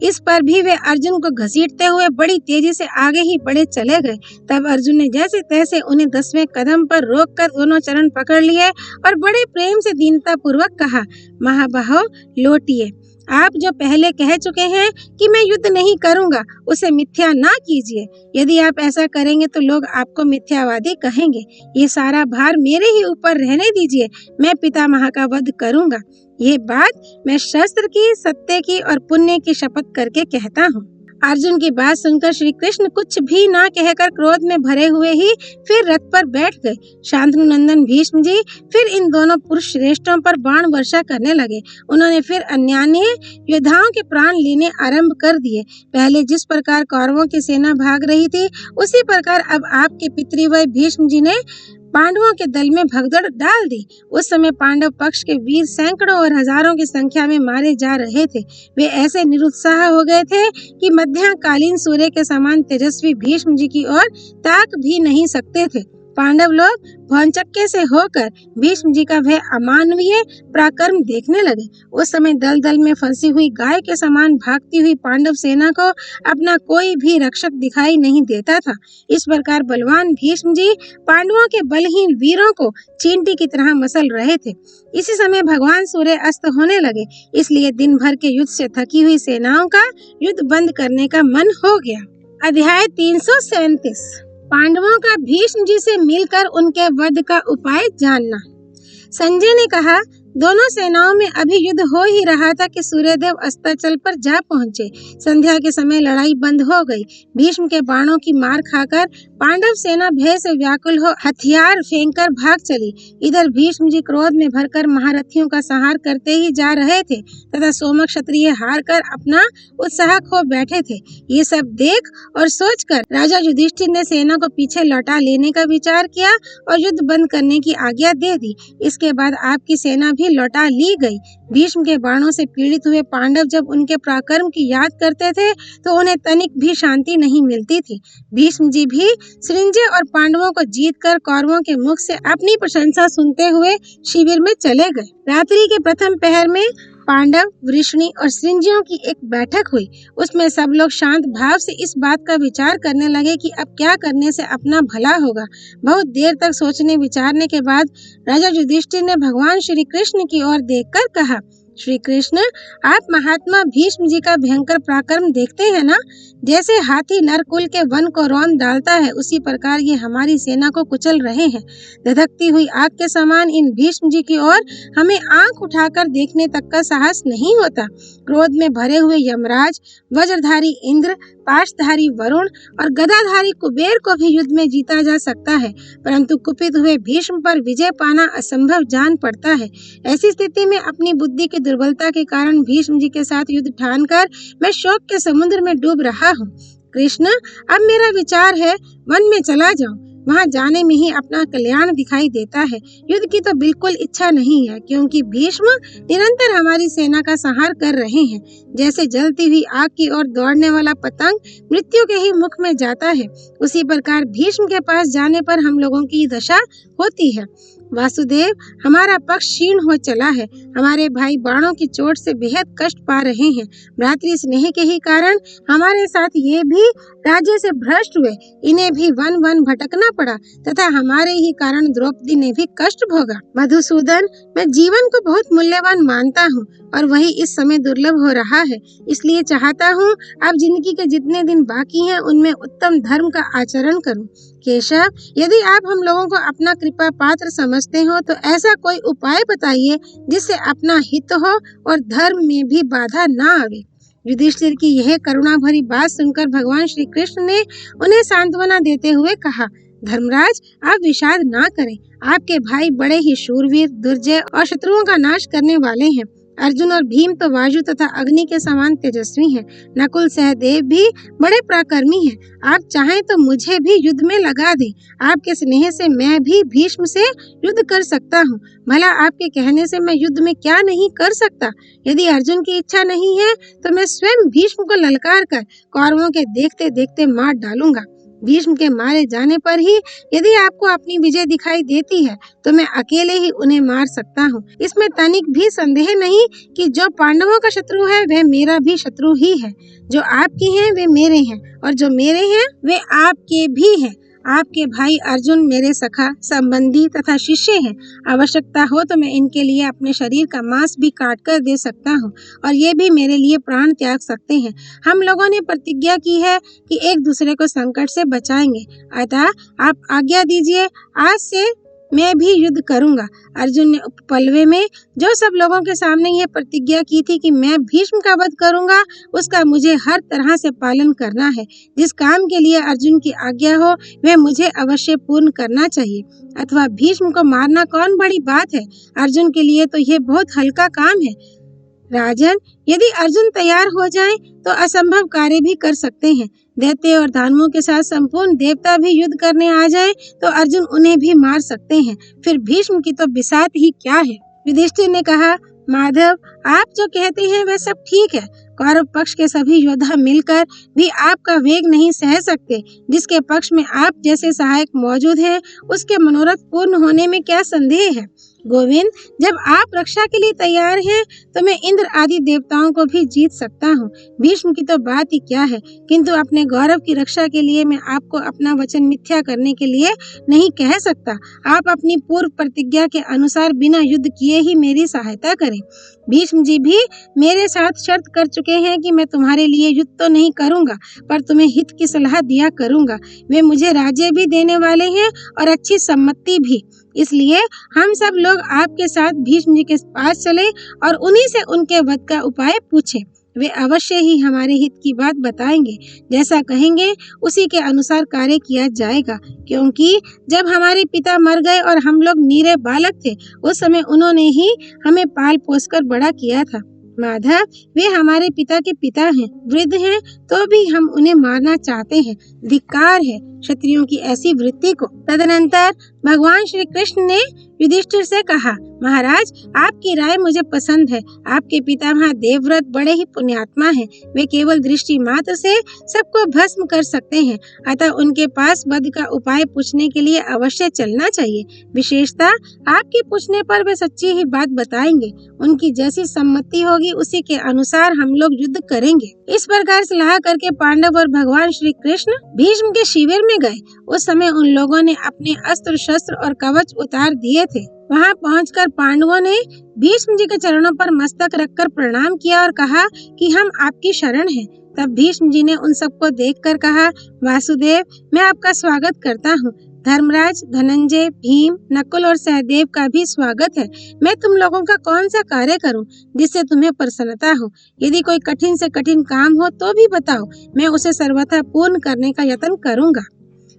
इस पर भी वे अर्जुन को घसीटते हुए बड़ी तेजी से आगे ही बढ़े चले गए। तब अर्जुन ने जैसे तैसे उन्हें 10वें कदम पर रोककर दोनों चरण पकड़ लिए और बड़े प्रेम से दीनता पूर्वक कहा, महाबाहो लौटिए। आप जो पहले कह चुके हैं कि मैं युद्ध नहीं करूंगा, उसे मिथ्या ना कीजिए। यदि आप ऐसा करेंगे तो लोग आपको मिथ्यावादी कहेंगे। ये सारा भार मेरे ही ऊपर रहने दीजिए, मैं पितामह का वध करूंगा। ये बात मैं शस्त्र की, सत्य की और पुण्य की शपथ करके कहता हूँ। अर्जुन की बात सुनकर श्री कृष्ण कुछ भी ना कहकर क्रोध में भरे हुए ही फिर रथ पर बैठ गए। शांतनु नंदन भीष्म जी फिर इन दोनों पुरुष श्रेष्ठों पर बाण वर्षा करने लगे। उन्होंने फिर अन्यान्य योद्धाओं के प्राण लेने आरंभ कर दिए। पहले जिस प्रकार कौरवों की सेना भाग रही थी, उसी प्रकार अब आपके पितृव्य भीष्म जी ने पांडवों के दल में भगदड़ डाल दी। उस समय पांडव पक्ष के वीर सैकड़ों और हजारों की संख्या में मारे जा रहे थे। वे ऐसे निरुत्साह हो गए थे कि मध्यकालीन सूर्य के समान तेजस्वी भीष्म जी की ओर ताक भी नहीं सकते थे। पांडव लोग भौचक्के से होकर भीष्म जी का वह अमानवीय पराक्रम देखने लगे। उस समय दल दल में फंसी हुई गाय के समान भागती हुई पांडव सेना को अपना कोई भी रक्षक दिखाई नहीं देता था। इस प्रकार बलवान भीष्म जी पांडवों के बलहीन वीरों को चींटी की तरह मसल रहे थे। इसी समय भगवान सूर्य अस्त होने लगे, इसलिए दिन भर के युद्ध से थकी हुई सेनाओं का युद्ध बंद करने का मन हो गया। अध्याय 337। पांडवों का भीष्म जी से मिलकर उनके वध का उपाय जानना। संजय ने कहा, दोनों सेनाओं में अभी युद्ध हो ही रहा था कि सूर्यदेव अस्ताचल पर जा पहुंचे। संध्या के समय लड़ाई बंद हो गई। भीष्म के बाणों की मार खाकर पांडव सेना भय से व्याकुल हो हथियार फेंककर भाग चली। इधर भीष्म जी क्रोध में भरकर महारथियों का संहार करते ही जा रहे थे तथा सोमक क्षत्रिय हार कर अपना उत्साह खो बैठे थे। ये सब देख और सोचकर राजा युधिष्ठिर ने सेना को पीछे लौटा लेने का विचार किया और युद्ध बंद करने की आज्ञा दे दी। इसके बाद आपकी सेना भी लौटा ली गई। भीष्म के बाणों से पीड़ित हुए पांडव जब उनके पराक्रम की याद करते थे तो उन्हें तनिक भी शांति नहीं मिलती थी। भीष्म जी भी संजय और पांडवों को जीतकर कौरवों के मुख से अपनी प्रशंसा सुनते हुए शिविर में चले गए। रात्रि के प्रथम पहर में पांडव, वृष्णि और संजयों की एक बैठक हुई। उसमें सब लोग शांत भाव से इस बात का विचार करने लगे कि अब क्या करने से अपना भला होगा। बहुत देर तक सोचने विचारने के बाद राजा युधिष्ठिर ने भगवान श्री कृष्ण की ओर देखकर कहा, श्री कृष्ण, आप महात्मा भीष्म जी का भयंकर पराक्रम देखते हैं ना। जैसे हाथी नरकुल के वन को रौंद डालता है, उसी प्रकार ये हमारी सेना को कुचल रहे हैं। धधकती हुई आग के समान इन भीष्म जी की ओर हमें आंख उठाकर देखने तक का साहस नहीं होता। क्रोध में भरे हुए यमराज, वज्रधारी इंद्र, पाशधारी वरुण और गदाधारी कुबेर को भी युद्ध में जीता जा सकता है, परंतु कुपित हुए भीष्म पर विजय पाना असंभव जान पड़ता है। ऐसी स्थिति में अपनी बुद्धि की दुर्बलता के कारण भीष्म जी के साथ युद्ध ठानकर मैं शोक के समुद्र में डूब रहा हूँ। कृष्ण, अब मेरा विचार है वन में चला जाऊं। वहां जाने में ही अपना कल्याण दिखाई देता है। युद्ध की तो बिल्कुल इच्छा नहीं है, क्योंकि भीष्म निरंतर हमारी सेना का संहार कर रहे हैं। जैसे जलती हुई आग की ओर दौड़ने वाला पतंग मृत्यु के ही मुख में जाता है, उसी प्रकार भीष्म के पास जाने पर हम लोगों की दशा होती है। वासुदेव, हमारा पक्ष क्षीण हो चला है। हमारे भाई बाणों की चोट से बेहद कष्ट पा रहे हैं। भ्रातृ स्नेह के ही कारण हमारे साथ ये भी राज्य से भ्रष्ट हुए। इन्हें भी वन वन भटकना पड़ा तथा हमारे ही कारण द्रौपदी ने भी कष्ट भोगा। मधुसूदन, मैं जीवन को बहुत मूल्यवान मानता हूँ और वही इस समय दुर्लभ हो रहा है। इसलिए चाहता हूँ आप जिंदगी के जितने दिन बाकी हैं उनमें उत्तम धर्म का आचरण करूँ। केशव, यदि आप हम लोगों को अपना कृपा पात्र समझते हो तो ऐसा कोई उपाय बताइए जिससे अपना हित हो और धर्म में भी बाधा न आवे। युधिष्ठिर की यह करुणा भरी बात सुनकर भगवान श्री कृष्ण ने उन्हें सांत्वना देते हुए कहा, धर्मराज, आप विषाद ना करें। आपके भाई बड़े ही शूरवीर, दुर्जय और शत्रुओं का नाश करने वाले हैं। अर्जुन और भीम तो वायु तथा अग्नि के समान तेजस्वी हैं। नकुल सहदेव भी बड़े पराक्रमी हैं। आप चाहें तो मुझे भी युद्ध में लगा दें। आपके स्नेह से मैं भी भीष्म से युद्ध कर सकता हूँ। भला आपके कहने से मैं युद्ध में क्या नहीं कर सकता। यदि अर्जुन की इच्छा नहीं है तो मैं स्वयं भीष्म को ललकार कर कौरवों के देखते देखते मार डालूंगा। भीष्म के मारे जाने पर ही यदि आपको अपनी विजय दिखाई देती है तो मैं अकेले ही उन्हें मार सकता हूँ। इसमें तनिक भी संदेह नहीं कि जो पांडवों का शत्रु है वह मेरा भी शत्रु ही है। जो आपके हैं वे मेरे हैं और जो मेरे हैं वे आपके भी हैं। आपके भाई अर्जुन मेरे सखा, संबंधी तथा शिष्य हैं। आवश्यकता हो तो मैं इनके लिए अपने शरीर का मांस भी काट कर दे सकता हूँ और ये भी मेरे लिए प्राण त्याग सकते हैं। हम लोगों ने प्रतिज्ञा की है कि एक दूसरे को संकट से बचाएंगे। अतः आप आज्ञा दीजिए, आज से मैं भी युद्ध करूंगा। अर्जुन ने उपपलवे में जो सब लोगों के सामने यह प्रतिज्ञा की थी कि मैं भीष्म का वध करूंगा, उसका मुझे हर तरह से पालन करना है। जिस काम के लिए अर्जुन की आज्ञा हो वह मुझे अवश्य पूर्ण करना चाहिए। अथवा भीष्म को मारना कौन बड़ी बात है। अर्जुन के लिए तो यह बहुत हल्का काम है। राजन, यदि अर्जुन तैयार हो जाएं तो असंभव कार्य भी कर सकते हैं। दैत्य और दानवों के साथ संपूर्ण देवता भी युद्ध करने आ जाए तो अर्जुन उन्हें भी मार सकते हैं। फिर भीष्म की तो बिसात ही क्या है। युधिष्ठिर ने कहा, माधव, आप जो कहते हैं वह सब ठीक है। कौरव पक्ष के सभी योद्धा मिलकर भी आपका वेग नहीं सह सकते। जिसके पक्ष में आप जैसे सहायक मौजूद हैं, उसके मनोरथ पूर्ण होने में क्या संदेह है। गोविंद, जब आप रक्षा के लिए तैयार हैं तो मैं इंद्र आदि देवताओं को भी जीत सकता हूँ। भीष्म की तो बात ही क्या है, किंतु अपने गौरव की रक्षा के लिए मैं आपको अपना वचन मिथ्या करने के लिए नहीं कह सकता। आप अपनी पूर्व प्रतिज्ञा के अनुसार बिना युद्ध किए ही मेरी सहायता करें। भीष्म जी भी मेरे साथ शर्त कर चुके हैं कि मैं तुम्हारे लिए युद्ध तो नहीं करूंगा, पर तुम्हें हित की सलाह दिया करूंगा। वे मुझे राज्य भी देने वाले हैं और अच्छी सम्मति भी। इसलिए हम सब लोग आपके साथ भीष्म जी के पास चले और उन्हीं से उनके वध का उपाय पूछें। वे अवश्य ही हमारे हित की बात बताएंगे। जैसा कहेंगे उसी के अनुसार कार्य किया जाएगा, क्योंकि जब हमारे पिता मर गए और हम लोग नीरे बालक थे, उस समय उन्होंने ही हमें पाल पोस कर बड़ा किया था। माधव, वे हमारे पिता के पिता हैं, वृद्ध हैं, तो भी हम उन्हें मारना चाहते हैं। धिक्कार है क्षत्रियों की ऐसी वृत्ति को। तदनंतर भगवान श्री कृष्ण ने युधिष्ठिर से कहा, महाराज, आपकी राय मुझे पसंद है। आपके पितामह देवव्रत बड़े ही पुण्यात्मा हैं। वे केवल दृष्टि मात्र से सबको भस्म कर सकते हैं। अतः उनके पास वध का उपाय पूछने के लिए अवश्य चलना चाहिए। विशेषतः आपके पूछने पर वे सच्ची ही बात बताएंगे। उनकी जैसी सम्मति होगी उसी के अनुसार हम लोग युद्ध करेंगे। इस प्रकार सलाह करके पांडव और भगवान श्री कृष्ण भीष्म के शिविर में गए। उस समय उन लोगों ने अपने अस्त्र वस्त्र और कवच उतार दिए थे। वहां पहुंचकर पांडवों ने भीष्म जी के चरणों पर मस्तक रखकर प्रणाम किया और कहा कि हम आपकी शरण हैं। तब भीष्म जी ने उन सबको देखकर कहा, वासुदेव, मैं आपका स्वागत करता हूँ। धर्मराज, धनंजय, भीम, नकुल और सहदेव का भी स्वागत है। मैं तुम लोगों का कौन सा कार्य करूं जिससे तुम्हें प्रसन्नता हो? यदि कोई कठिन से कठिन काम हो तो भी बताओ, मैं उसे सर्वथा पूर्ण करने का यत्न करूंगा।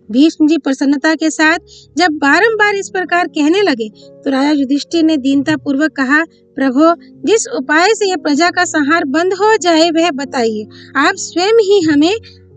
भीष्म जी प्रसन्नता के साथ जब बारंबार इस प्रकार कहने लगे तो राजा युधिष्ठिर ने दीनता पूर्वक कहा, प्रभु, जिस उपाय से यह प्रजा का संहार बंद हो जाए वह बताइए। आप स्वयं ही हमें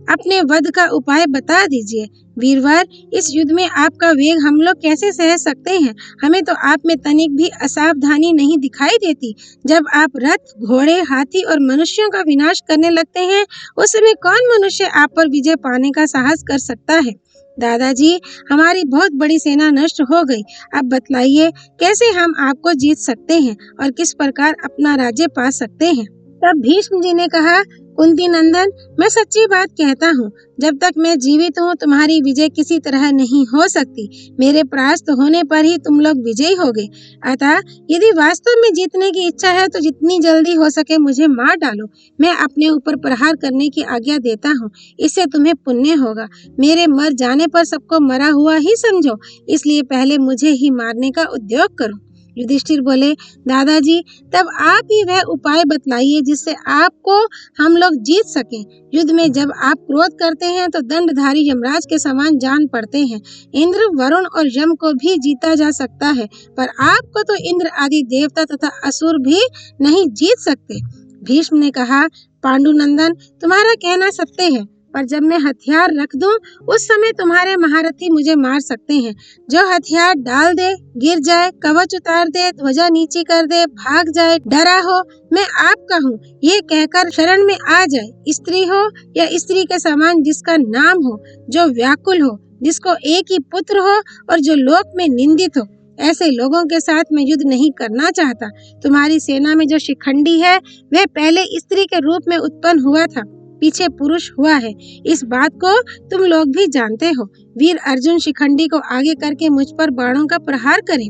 अपने वध का उपाय बता दीजिए। वीरवर, इस युद्ध में आपका वेग हम लोग कैसे सह सकते हैं? हमें तो आप में तनिक भी असावधानी नहीं दिखाई देती। जब आप रथ, घोड़े, हाथी और मनुष्यों का विनाश करने लगते हैं, उस समय कौन मनुष्य आप पर विजय पाने का साहस कर सकता है? दादाजी, हमारी बहुत बड़ी सेना नष्ट हो गई। अब बतलाइए कैसे हम आपको जीत सकते हैं और किस प्रकार अपना राज्य पा सकते हैं? तब भीष्म जी ने कहा, कुंती नंदन, मैं सच्ची बात कहता हूँ, जब तक मैं जीवित हूँ तुम्हारी विजय किसी तरह नहीं हो सकती। मेरे परास्त होने पर ही तुम लोग विजयी होगे। अतः यदि वास्तव में जीतने की इच्छा है तो जितनी जल्दी हो सके मुझे मार डालो। मैं अपने ऊपर प्रहार करने की आज्ञा देता हूँ, इससे तुम्हें पुण्य होगा। मेरे मर जाने पर सबको मरा हुआ ही समझो, इसलिए पहले मुझे ही मारने का उद्योग करो। युधिष्ठिर बोले, दादाजी, तब आप ही वह उपाय बतलाइए जिससे आपको हम लोग जीत सकें। युद्ध में जब आप क्रोध करते हैं तो दंडधारी यमराज के समान जान पड़ते हैं। इंद्र, वरुण और यम को भी जीता जा सकता है, पर आपको तो इंद्र आदि देवता तथा असुर भी नहीं जीत सकते। भीष्म ने कहा, पांडुनंदन, तुम्हारा कहना सत्य है, पर जब मैं हथियार रख दूं उस समय तुम्हारे महारथी मुझे मार सकते हैं। जो हथियार डाल दे, गिर जाए, कवच उतार दे, ध्वजा नीचे कर दे, भाग जाए, डरा हो, मैं आपका हूँ ये कहकर शरण में आ जाए। स्त्री हो या स्त्री के समान जिसका नाम हो, जो व्याकुल हो, जिसको एक ही पुत्र हो और जो लोक में निंदित हो, ऐसे लोगों के साथ मैं युद्ध नहीं करना चाहता। तुम्हारी सेना में जो शिखंडी है वह पहले स्त्री के रूप में उत्पन्न हुआ था, पीछे पुरुष हुआ है। इस बात को तुम लोग भी जानते हो। वीर अर्जुन शिखंडी को आगे करके मुझ पर बाणों का प्रहार करे।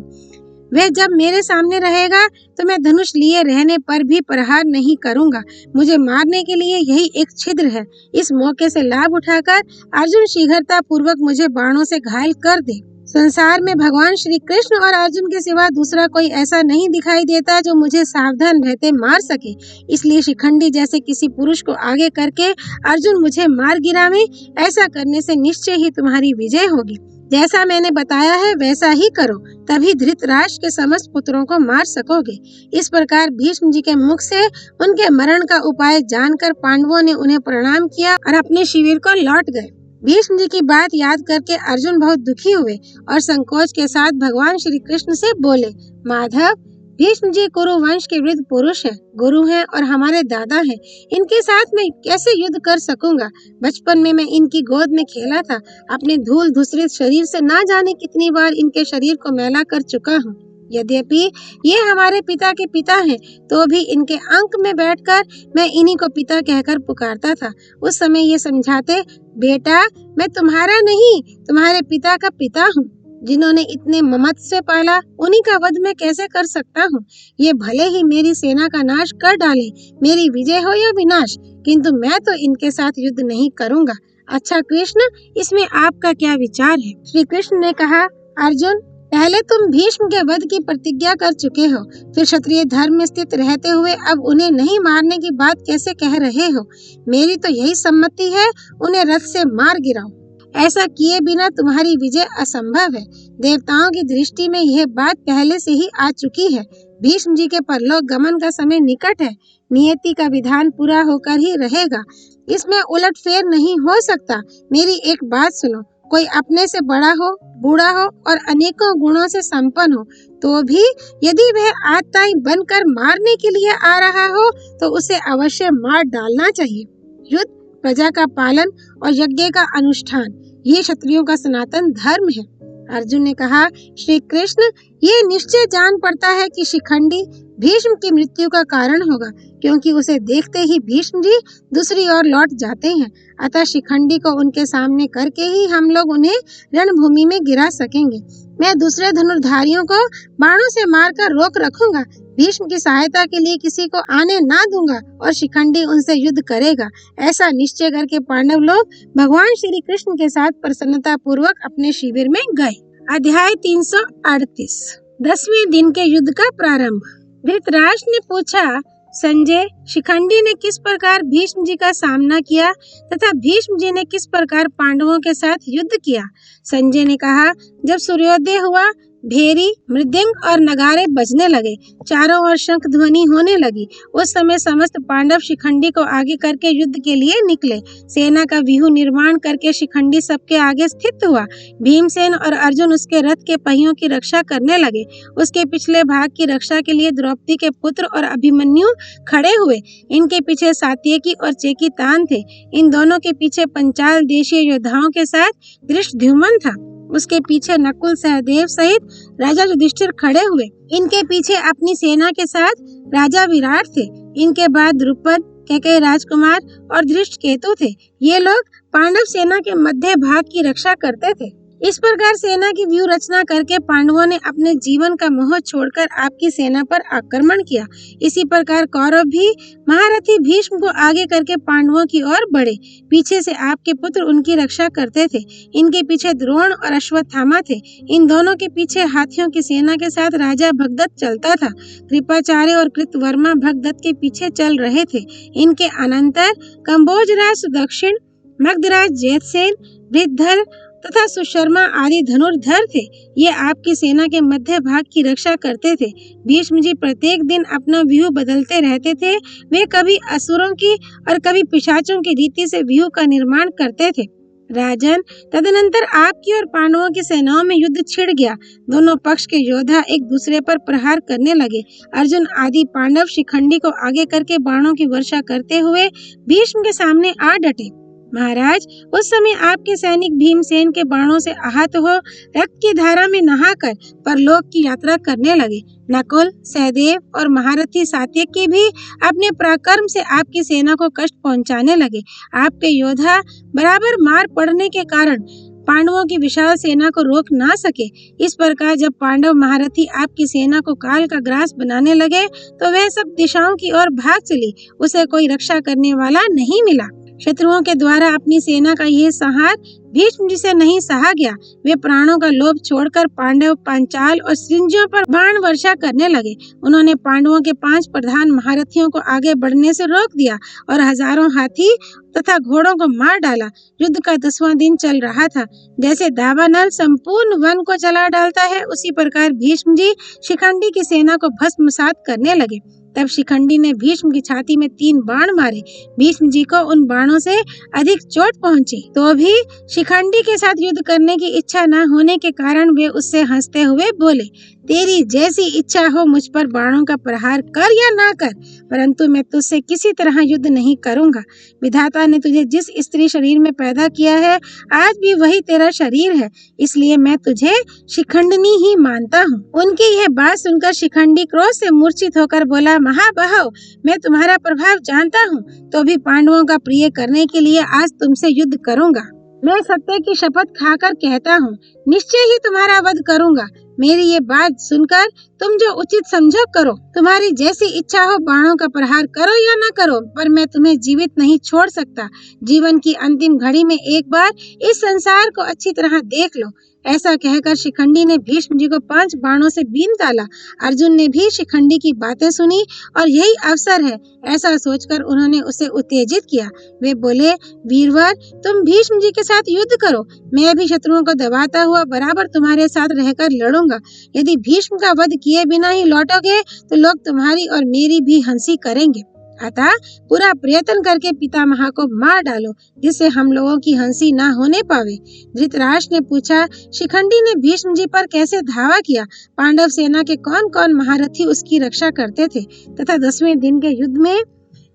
वह जब मेरे सामने रहेगा तो मैं धनुष लिए रहने पर भी प्रहार नहीं करूंगा। मुझे मारने के लिए यही एक छिद्र है। इस मौके से लाभ उठाकर अर्जुन शीघ्रता पूर्वक मुझे बाणों से घायल कर दे। संसार में भगवान श्री कृष्ण और अर्जुन के सिवा दूसरा कोई ऐसा नहीं दिखाई देता जो मुझे सावधान रहते मार सके। इसलिए शिखंडी जैसे किसी पुरुष को आगे करके अर्जुन मुझे मार गिरावे। ऐसा करने से निश्चय ही तुम्हारी विजय होगी। जैसा मैंने बताया है वैसा ही करो, तभी धृतराष्ट्र के समस्त पुत्रों को मार सकोगे। इस प्रकार भीष्म जी के मुख से उनके मरण का उपाय जानकर पांडवों ने उन्हें प्रणाम किया और अपने शिविर को लौट गए। भीष्म जी की बात याद करके अर्जुन बहुत दुखी हुए और संकोच के साथ भगवान श्री कृष्ण से बोले, माधव, भीष्म जी कुरु वंश के वृद्ध पुरुष हैं, गुरु हैं और हमारे दादा हैं। इनके साथ मैं कैसे युद्ध कर सकूंगा? बचपन में मैं इनकी गोद में खेला था। अपने धूल धूसरित शरीर से ना जाने कितनी बार इनके शरीर को मैला कर चुका हूँ। यद्यपि ये हमारे पिता के पिता हैं, तो भी इनके अंक में बैठकर मैं इन्हीं को पिता कहकर पुकारता था। उस समय ये समझाते, बेटा, मैं तुम्हारा नहीं, तुम्हारे पिता का पिता हूँ। जिन्होंने इतने ममत्व से पाला, उन्हीं का वध मैं कैसे कर सकता हूँ? ये भले ही मेरी सेना का नाश कर डाले, मेरी विजय हो या विनाश, किंतु मैं तो इनके साथ युद्ध नहीं करूँगा। अच्छा कृष्ण, इसमें आपका क्या विचार है? श्री कृष्ण ने कहा, अर्जुन, पहले तुम भीष्म के वध की प्रतिज्ञा कर चुके हो, फिर क्षत्रिय धर्म में स्थित रहते हुए अब उन्हें नहीं मारने की बात कैसे कह रहे हो? मेरी तो यही सम्मति है, उन्हें रथ से मार गिराओ। ऐसा किए बिना तुम्हारी विजय असंभव है। देवताओं की दृष्टि में यह बात पहले से ही आ चुकी है। भीष्म जी के परलोक गमन का समय निकट है। नियति का विधान पूरा होकर ही रहेगा, इसमें उलटफेर नहीं हो सकता। मेरी एक बात सुनो, कोई अपने से बड़ा हो, बूढ़ा हो और अनेकों गुणों से संपन्न हो, तो भी यदि वह आतताई बनकर मारने के लिए आ रहा हो तो उसे अवश्य मार डालना चाहिए। युद्ध, प्रजा का पालन और यज्ञ का अनुष्ठान, ये क्षत्रियों का सनातन धर्म है। अर्जुन ने कहा, श्री कृष्ण, ये निश्चय जान पड़ता है कि शिखंडी भीष्म की मृत्यु का कारण होगा, क्योंकि उसे देखते ही भीष्म जी दूसरी ओर लौट जाते हैं। अतः शिखंडी को उनके सामने करके ही हम लोग उन्हें रणभूमि में गिरा सकेंगे। मैं दूसरे धनुर्धारियों को बाणों से मारकर रोक रखूंगा। भीष्म की सहायता के लिए किसी को आने ना दूंगा और शिखंडी उनसे युद्ध करेगा। ऐसा निश्चय करके पांडव लोग भगवान श्री कृष्ण के साथ प्रसन्नता पूर्वक अपने शिविर में गए। अध्याय 338। 10वें दिन के युद्ध का प्रारंभ। धृतराष्ट्र ने पूछा, संजय, शिखंडी ने किस प्रकार भीष्म जी का सामना किया तथा भीष्म जी ने किस प्रकार पांडवों के साथ युद्ध किया? संजय ने कहा, जब सूर्योदय हुआ, भेरी, मृदंग और नगारे बजने लगे, चारों ओर शंख ध्वनि होने लगी। उस समय समस्त पांडव शिखंडी को आगे करके युद्ध के लिए निकले। सेना का व्यूह निर्माण करके शिखंडी सबके आगे स्थित हुआ। भीमसेन और अर्जुन उसके रथ के पहियों की रक्षा करने लगे। उसके पिछले भाग की रक्षा के लिए द्रौपदी के पुत्र और अभिमन्यु खड़े हुए। इनके पीछे सात्यकी और चेकितान थे। इन दोनों के पीछे पंचाल देशीय योद्धाओं के साथ धृष्टद्युम्न था। उसके पीछे नकुल, सहदेव सहित राजा युधिष्ठिर खड़े हुए। इनके पीछे अपनी सेना के साथ राजा विराट थे। इनके बाद द्रुपद, कैकेयी राजकुमार और धृष्टकेतु थे। ये लोग पांडव सेना के मध्य भाग की रक्षा करते थे। इस प्रकार सेना की व्यूह रचना करके पांडवों ने अपने जीवन का मोह छोड़कर आपकी सेना पर आक्रमण किया। इसी प्रकार कौरव भी महारथी भीष्म को आगे करके पांडवों की ओर बढ़े। पीछे से आपके पुत्र उनकी रक्षा करते थे। इनके पीछे द्रोण और अश्वत्थामा थे। इन दोनों के पीछे हाथियों की सेना के साथ राजा भगदत्त चलता था। कृपाचार्य और कृतवर्मा भगदत्त के पीछे चल रहे थे। इनके अनंतर कंबोजराज सुदक्षिण, मगधराज जयसेन, वृद्धर तथा सुशर्मा आदि धनुर्धर थे। ये आपकी सेना के मध्य भाग की रक्षा करते थे। भीष्म जी प्रत्येक दिन अपना व्यूह बदलते रहते थे। वे कभी असुरों की और कभी पिशाचों की रीति से व्यूह का निर्माण करते थे। राजन, तदनंतर आपकी और पांडवों की सेनाओं में युद्ध छिड़ गया। दोनों पक्ष के योद्धा एक दूसरे पर प्रहार करने लगे। अर्जुन आदि पांडव शिखंडी को आगे करके बाणों की वर्षा करते हुए भीष्म के सामने आ डटे। महाराज, उस समय आपके सैनिक भीमसेन के बाणों से आहत हो रक्त की धारा में नहाकर परलोक की यात्रा करने लगे। नकुल, सहदेव और महारथी सात्यकी भी अपने पराक्रम से आपकी सेना को कष्ट पहुंचाने लगे। आपके योद्धा बराबर मार पड़ने के कारण पांडवों की विशाल सेना को रोक ना सके। इस प्रकार जब पांडव महारथी आपकी सेना को काल का ग्रास बनाने लगे तो वह सब दिशाओं की ओर भाग चली। उसे कोई रक्षा करने वाला नहीं मिला। शत्रुओं के द्वारा अपनी सेना का यह संहार भीष्म जी से नहीं सहा गया। वे प्राणों का लोभ छोड़कर पांडव, पांचाल और सृंजियों पर बाण वर्षा करने लगे। उन्होंने पांडवों के 5 प्रधान महारथियों को आगे बढ़ने से रोक दिया और हजारों हाथी तथा घोड़ों को मार डाला। युद्ध का 10वां दिन चल रहा था। जैसे दावानल संपूर्ण वन को जला डालता है, उसी प्रकार भीष्म जी शिखंडी की सेना को भस्मसात करने लगे। तब शिखंडी ने भीष्म की छाती में 3 बाण मारे। भीष्म जी को उन बाणों से अधिक चोट पहुंची, तो भी शिखंडी के साथ युद्ध करने की इच्छा न होने के कारण वे उससे हंसते हुए बोले, तेरी जैसी इच्छा हो मुझ पर बाणों का प्रहार कर या ना कर, परंतु मैं तुझसे किसी तरह युद्ध नहीं करूंगा। विधाता ने तुझे जिस स्त्री शरीर में पैदा किया है, आज भी वही तेरा शरीर है, इसलिए मैं तुझे शिखंडनी ही मानता हूँ। उनकी यह बात सुनकर शिखंडी क्रोध से मूर्छित होकर बोला, महाबाहो, मैं तुम्हारा प्रभाव जानता हूँ, तो भी पांडवों का प्रिय करने के लिए आज तुमसे युद्ध करूंगा। मैं सत्य की शपथ खाकर कहता हूँ, निश्चय ही तुम्हारा वध करूंगा। मेरी ये बात सुनकर तुम जो उचित समझो करो। तुम्हारी जैसी इच्छा हो बाणों का प्रहार करो या न करो, पर मैं तुम्हें जीवित नहीं छोड़ सकता। जीवन की अंतिम घड़ी में एक बार इस संसार को अच्छी तरह देख लो। ऐसा कहकर शिखंडी ने भीष्म जी को 5 बाणों से बीन डाला। अर्जुन ने भी शिखंडी की बातें सुनी और यही अवसर है, ऐसा सोचकर उन्होंने उसे उत्तेजित किया। वे बोले, वीरवर, तुम भीष्म जी के साथ युद्ध करो। मैं भी शत्रुओं को दबाता हुआ बराबर तुम्हारे साथ रहकर लड़ूंगा। यदि भीष्म का वध किए बिना ही लौटोगे तो लोग तुम्हारी और मेरी भी हंसी करेंगे। अतः पूरा प्रयत्न करके पितामह को मार डालो, जिससे हम लोगों की हंसी ना होने पावे। धृतराष्ट्र ने पूछा, शिखंडी ने भीष्म जी पर कैसे धावा किया? पांडव सेना के कौन कौन महारथी उसकी रक्षा करते थे तथा 10वें दिन के युद्ध में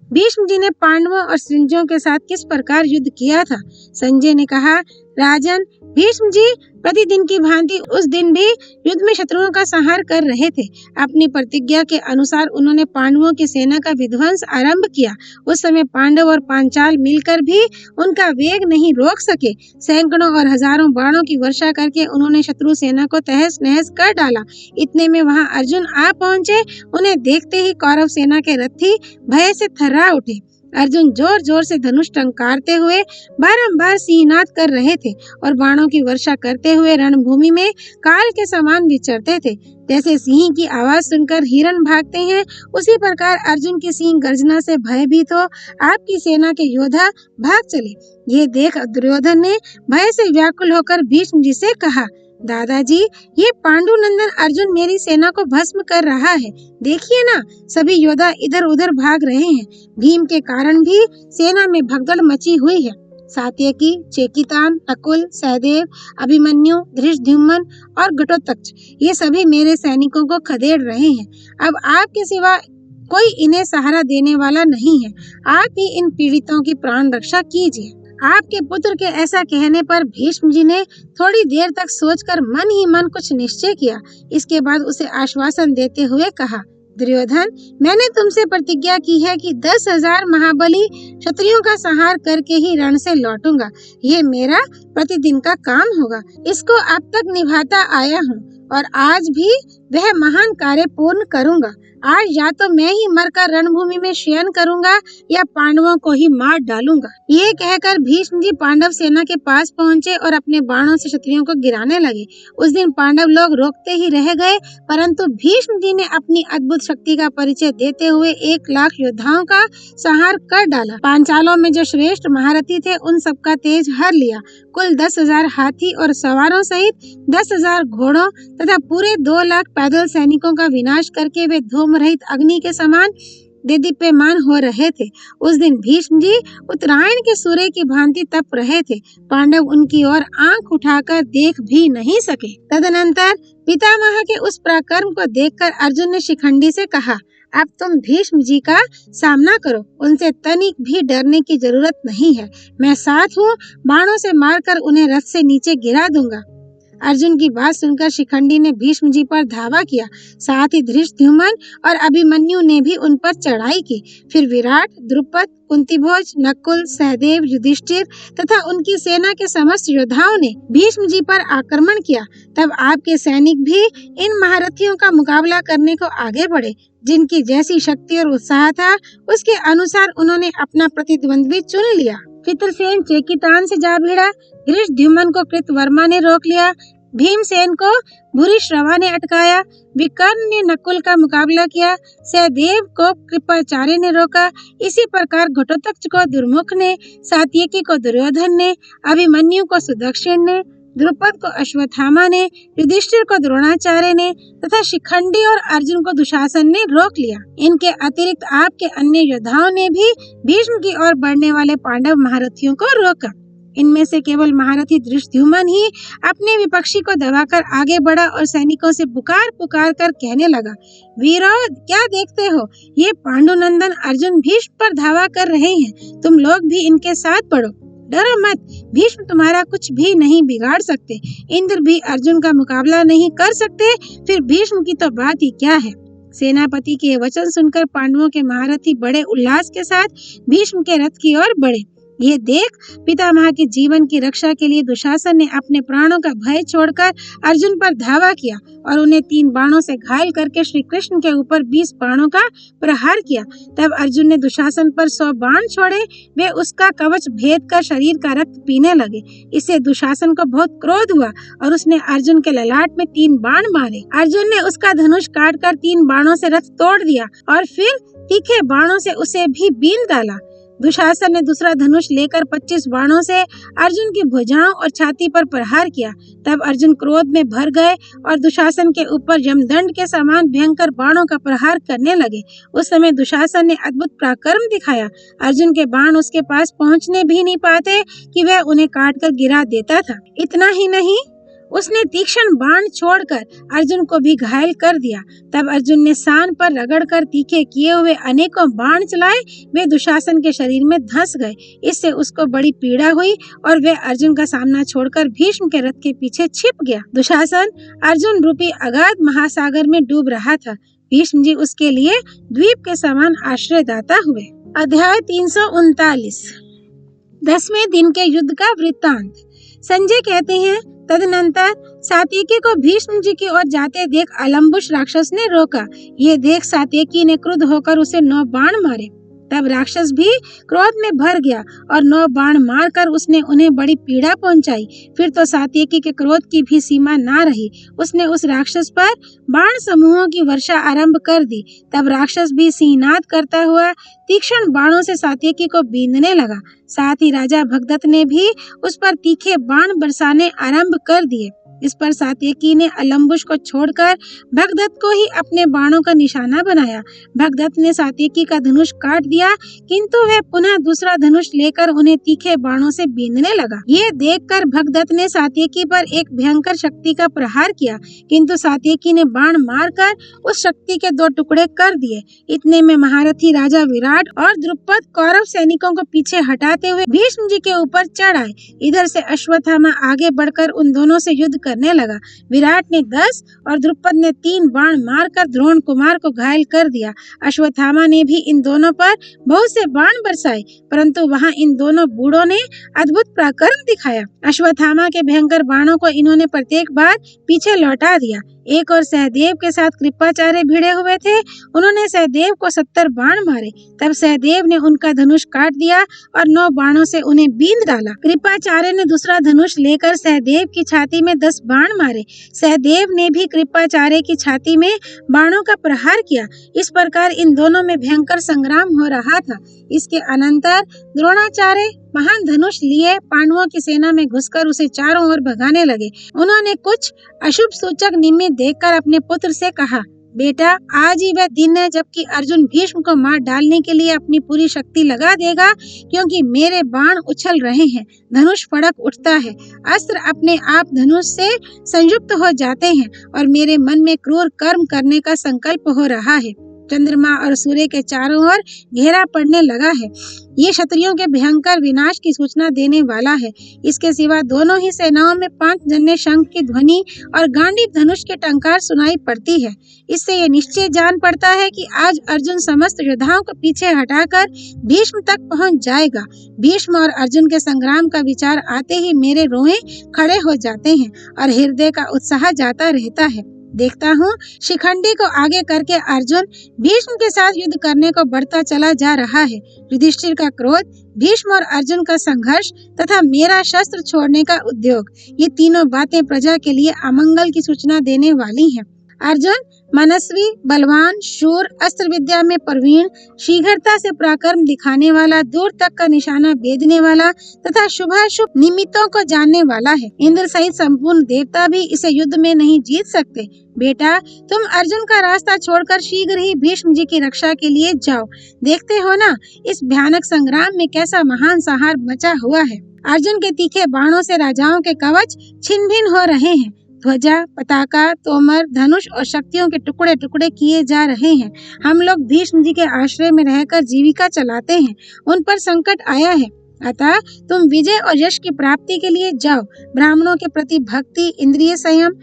भीष्म जी ने पांडवों और सृंजियों के साथ किस प्रकार युद्ध किया था? संजय ने कहा, राजन, भीष्म जी प्रतिदिन की भांति उस दिन भी युद्ध में शत्रुओं का संहार कर रहे थे। अपनी प्रतिज्ञा के अनुसार उन्होंने पांडवों की सेना का विध्वंस आरंभ किया। उस समय पांडव और पांचाल मिलकर भी उनका वेग नहीं रोक सके। सैकड़ों और हजारों बाणों की वर्षा करके उन्होंने शत्रु सेना को तहस नहस कर डाला। इतने में वहां अर्जुन आ पहुंचे। उन्हें देखते ही कौरव सेना के रथी भय से थर्रा उठे। अर्जुन जोर जोर से धनुष टंकारते हुए बारंबार सिंहनाद कर रहे थे और बाणों की वर्षा करते हुए रणभूमि में काल के समान विचरते थे। जैसे सिंह की आवाज सुनकर हिरण भागते हैं, उसी प्रकार अर्जुन की सिंह गर्जना से भयभीत हो आपकी सेना के योद्धा भाग चले। ये देख दुर्योधन ने भय से व्याकुल होकर भीष्म जी से कहा, दादाजी, ये पांडुनंदन अर्जुन मेरी सेना को भस्म कर रहा है। देखिए ना, सभी योद्धा इधर उधर भाग रहे हैं। भीम के कारण भी सेना में भगदड़ मची हुई है। सात्यकी, चेकितान, नकुल, सहदेव, अभिमन्यु, धृष्टद्युम्न और घटोत्कच, ये सभी मेरे सैनिकों को खदेड़ रहे हैं। अब आपके सिवा कोई इन्हें सहारा देने वाला नहीं है। आप ही इन पीड़ितों की प्राण रक्षा कीजिए। आपके पुत्र के ऐसा कहने पर भीष्म जी ने थोड़ी देर तक सोचकर मन ही मन कुछ निश्चय किया। इसके बाद उसे आश्वासन देते हुए कहा, दुर्योधन, मैंने तुमसे प्रतिज्ञा की है कि 10,000 महाबली क्षत्रियों का संहार करके ही रण से लौटूंगा। ये मेरा प्रतिदिन का काम होगा। इसको अब तक निभाता आया हूँ और आज भी वह महान कार्य पूर्ण करूंगा। आज या तो मैं ही मरकर रणभूमि में शयन करूंगा या पांडवों को ही मार डालूंगा। ये कहकर भीष्म जी पांडव सेना के पास पहुंचे और अपने बाणों से क्षत्रियों को गिराने लगे। उस दिन पांडव लोग रोकते ही रह गए, परंतु भीष्म जी ने अपनी अद्भुत शक्ति का परिचय देते हुए 1,00,000 योद्धाओं का संहार कर डाला। पांचालों में जो श्रेष्ठ महारथी थे, उन सबका तेज हर लिया। कुल 10,000 हाथी और सवारों सहित 10,000 घोड़ों तथा पूरे 2,00,000 पैदल सैनिकों का विनाश करके वे धूम रहित अग्नि के समान देदीप्यमान हो रहे थे। उस दिन भीष्म जी उत्तरायण के सूर्य की भांति तप रहे थे। पांडव उनकी ओर आंख उठाकर देख भी नहीं सके। तदनंतर पितामह के उस पराक्रम को देखकर अर्जुन ने शिखंडी से कहा, अब तुम भीष्म जी का सामना करो। उनसे तनिक भी डरने की जरूरत नहीं है। मैं साथ हूँ। बाणों से मारकर उन्हें रथ से नीचे गिरा दूंगा। अर्जुन की बात सुनकर शिखंडी ने भीष्म जी पर धावा किया। साथ ही धृष्टद्युम्न और अभिमन्यु ने भी उन पर चढ़ाई की। फिर विराट, द्रुपद, कुंतीभोज, नकुल, सहदेव, युधिष्ठिर तथा उनकी सेना के समस्त योद्धाओं ने भीष्म जी पर आक्रमण किया। तब आपके सैनिक भी इन महारथियों का मुकाबला करने को आगे बढ़े। जिनकी जैसी शक्ति और उत्साह था, उसके अनुसार उन्होंने अपना प्रतिद्वंद्वी चुन लिया। चित्रसेन चेकितान से जा भिड़ा। धृष्टद्युम्न को कृतवर्मा ने रोक लिया। भीमसेन को भूरिश्रवा ने अटकाया। विकर्ण ने नकुल का मुकाबला किया। सहदेव को कृपाचार्य ने रोका। इसी प्रकार घटोत्कच को दुर्मुख ने, सात्यकी को दुर्योधन ने, अभिमन्यु को सुदक्षिण ने, द्रुपद को अश्वत्थामा ने, युधिष्ठिर को द्रोणाचार्य ने तथा शिखंडी और अर्जुन को दुशासन ने रोक लिया। इनके अतिरिक्त आपके अन्य योद्धाओं ने भी भीष्म की ओर बढ़ने वाले पांडव महारथियों को रोका। इनमें से केवल महारथी धृष्टद्युम्न ही अपने विपक्षी को दबाकर आगे बढ़ा और सैनिकों से पुकार पुकार कर कहने लगा, वीरों, क्या देखते हो? ये पांडुनंदन अर्जुन भीष्म पर धावा कर रहे हैं। तुम लोग भी इनके साथ बढ़ो। डरो मत, भीष्म तुम्हारा कुछ भी नहीं बिगाड़ सकते। इंद्र भी अर्जुन का मुकाबला नहीं कर सकते, फिर भीष्म की तो बात ही क्या है। सेनापति के वचन सुनकर पांडवों के महारथी बड़े उल्लास के साथ भीष्म के रथ की ओर बढ़े। ये देख पितामह के जीवन की रक्षा के लिए दुशासन ने अपने प्राणों का भय छोड़कर अर्जुन पर धावा किया और उन्हें 3 बाणों से घायल करके श्री कृष्ण के ऊपर 20 बाणों का प्रहार किया। तब अर्जुन ने दुशासन पर 100 बाण छोड़े। वे उसका कवच भेद कर शरीर का रक्त पीने लगे। इससे दुशासन को बहुत क्रोध हुआ और उसने अर्जुन के ललाट में 3 बाण मारे। अर्जुन ने उसका धनुष काट कर 3 बाणों से रथ तोड़ दिया और फिर तीखे बाणों से उसे भी बीन डाला। दुशासन ने दूसरा धनुष लेकर 25 बाणों से अर्जुन की भुजाओं और छाती पर प्रहार किया। तब अर्जुन क्रोध में भर गए और दुशासन के ऊपर यमदंड के समान भयंकर बाणों का प्रहार करने लगे। उस समय दुशासन ने अद्भुत पराक्रम दिखाया। अर्जुन के बाण उसके पास पहुंचने भी नहीं पाते कि वह उन्हें काट कर गिरा देता था। इतना ही नहीं, उसने तीक्ष्ण बाण छोड़कर अर्जुन को भी घायल कर दिया। तब अर्जुन ने सान पर रगड़कर तीखे किए हुए अनेकों बाण चलाए, वे दुशासन के शरीर में धंस गए। इससे उसको बड़ी पीड़ा हुई और वह अर्जुन का सामना छोड़कर भीष्म के रथ के पीछे छिप गया। दुशासन अर्जुन रूपी अगाध महासागर में डूब रहा था। भीष्म जी उसके लिए द्वीप के समान आश्रयदाता हुए। अध्याय 339। 10वें दिन के युद्ध का वृत्तांत। संजय कहते हैं, तदनंतर सात्यकी को भीष्म जी की ओर जाते देख अलम्बुश राक्षस ने रोका। ये देख सात्यकी ने क्रुद्ध होकर उसे 9 बाण मारे। तब राक्षस भी क्रोध में भर गया और 9 बाण मारकर उसने उन्हें बड़ी पीड़ा पहुंचाई। फिर तो सात्यकी के क्रोध की भी सीमा ना रही। उसने उस राक्षस पर बाण समूहों की वर्षा आरंभ कर दी। तब राक्षस भी सिंहनाद करता हुआ तीक्ष्ण बाणों से सात्यकी को बींधने लगा। साथ ही राजा भगदत्त ने भी उस पर तीखे बाण बरसाने आरंभ कर दिए। इस पर सात्यकी ने अलम्बुश को छोड़कर भगदत्त को ही अपने बाणों का निशाना बनाया। भगदत्त ने सात्यकी का धनुष काट दिया, किंतु वह पुनः दूसरा धनुष लेकर उन्हें तीखे बाणों से बींधने लगा। ये देखकर भगदत्त ने सात्यकी पर एक भयंकर शक्ति का प्रहार किया, किंतु सात्यकी ने बाण मारकर उस शक्ति के 2 टुकड़े कर दिए। इतने में महारथी राजा विराट और द्रुपद कौरव सैनिकों को पीछे हटाते हुए भीष्म जी के ऊपर चढ़ आए। इधर से अश्वत्थामा आगे बढ़कर उन दोनों से युद्ध करने लगा। विराट ने 10 और द्रुपद ने 3 बाण मारकर द्रोण कुमार को घायल कर दिया। अश्वत्थामा ने भी इन दोनों पर बहुत से बाण बरसाए, परंतु वहां इन दोनों बूढ़ों ने अद्भुत पराक्रम दिखाया। अश्वत्थामा के भयंकर बाणों को इन्होंने प्रत्येक बार पीछे लौटा दिया। एक और सहदेव के साथ कृपाचार्य भिड़े हुए थे। उन्होंने सहदेव को 70 बाण मारे। तब सहदेव ने उनका धनुष काट दिया और 9 बाणों से उन्हें बींध डाला। कृपाचार्य ने दूसरा धनुष लेकर सहदेव की छाती में 10 बाण मारे। सहदेव ने भी कृपाचार्य की छाती में बाणों का प्रहार किया। इस प्रकार इन दोनों में भयंकर संग्राम हो रहा था। इसके अनंतर द्रोणाचार्य महान धनुष लिए पांडवों की सेना में घुसकर उसे चारों ओर भगाने लगे। उन्होंने कुछ अशुभ सूचक निमित्त देखकर अपने पुत्र से कहा, बेटा, आज ही वह दिन है जबकि अर्जुन भीष्म को मार डालने के लिए अपनी पूरी शक्ति लगा देगा, क्योंकि मेरे बाण उछल रहे हैं, धनुष फड़क उठता है, अस्त्र अपने आप धनुष से संयुक्त हो जाते हैं और मेरे मन में क्रूर कर्म करने का संकल्प हो रहा है। चंद्रमा और सूर्य के चारों ओर घेरा पड़ने लगा है। ये क्षत्रियों के भयंकर विनाश की सूचना देने वाला है। इसके सिवा दोनों ही सेनाओं में 5 जन्य शंख की ध्वनि और गांडीव धनुष के टंकार सुनाई पड़ती है। इससे ये निश्चय जान पड़ता है कि आज अर्जुन समस्त योद्धाओं को पीछे हटाकर भीष्म तक पहुंच जाएगा। भीष्म और अर्जुन के संग्राम का विचार आते ही मेरे रोए खड़े हो जाते हैं और हृदय का उत्साह जाता रहता है। देखता हूँ शिखंडी को आगे करके अर्जुन भीष्म के साथ युद्ध करने को बढ़ता चला जा रहा है। युधिष्ठिर का क्रोध, भीष्म और अर्जुन का संघर्ष तथा मेरा शस्त्र छोड़ने का उद्योग, ये तीनों बातें प्रजा के लिए अमंगल की सूचना देने वाली हैं। अर्जुन मनस्वी, बलवान, शूर, अस्त्र विद्या में प्रवीण, शीघ्रता से पराक्रम दिखाने वाला, दूर तक का निशाना भेदने वाला तथा शुभाशुभ निमित्तों को जानने वाला है। इंद्र सहित संपूर्ण देवता भी इसे युद्ध में नहीं जीत सकते। बेटा, तुम अर्जुन का रास्ता छोड़कर शीघ्र ही भीष्म जी की रक्षा के लिए जाओ। देखते हो ना, इस भयानक संग्राम में कैसा महान संहार मचा हुआ है। अर्जुन के तीखे बाणों से राजाओं के कवच छिन्न भिन्न हो रहे हैं। ध्वजा, पताका, तोमर, धनुष और शक्तियों के टुकड़े टुकड़े किए जा रहे हैं। हम लोग भीष्म जी के आश्रय में रहकर जीविका चलाते हैं। उन पर संकट आया है, अतः तुम विजय और यश की प्राप्ति के लिए जाओ। ब्राह्मणों के प्रति भक्ति, इंद्रिय संयम,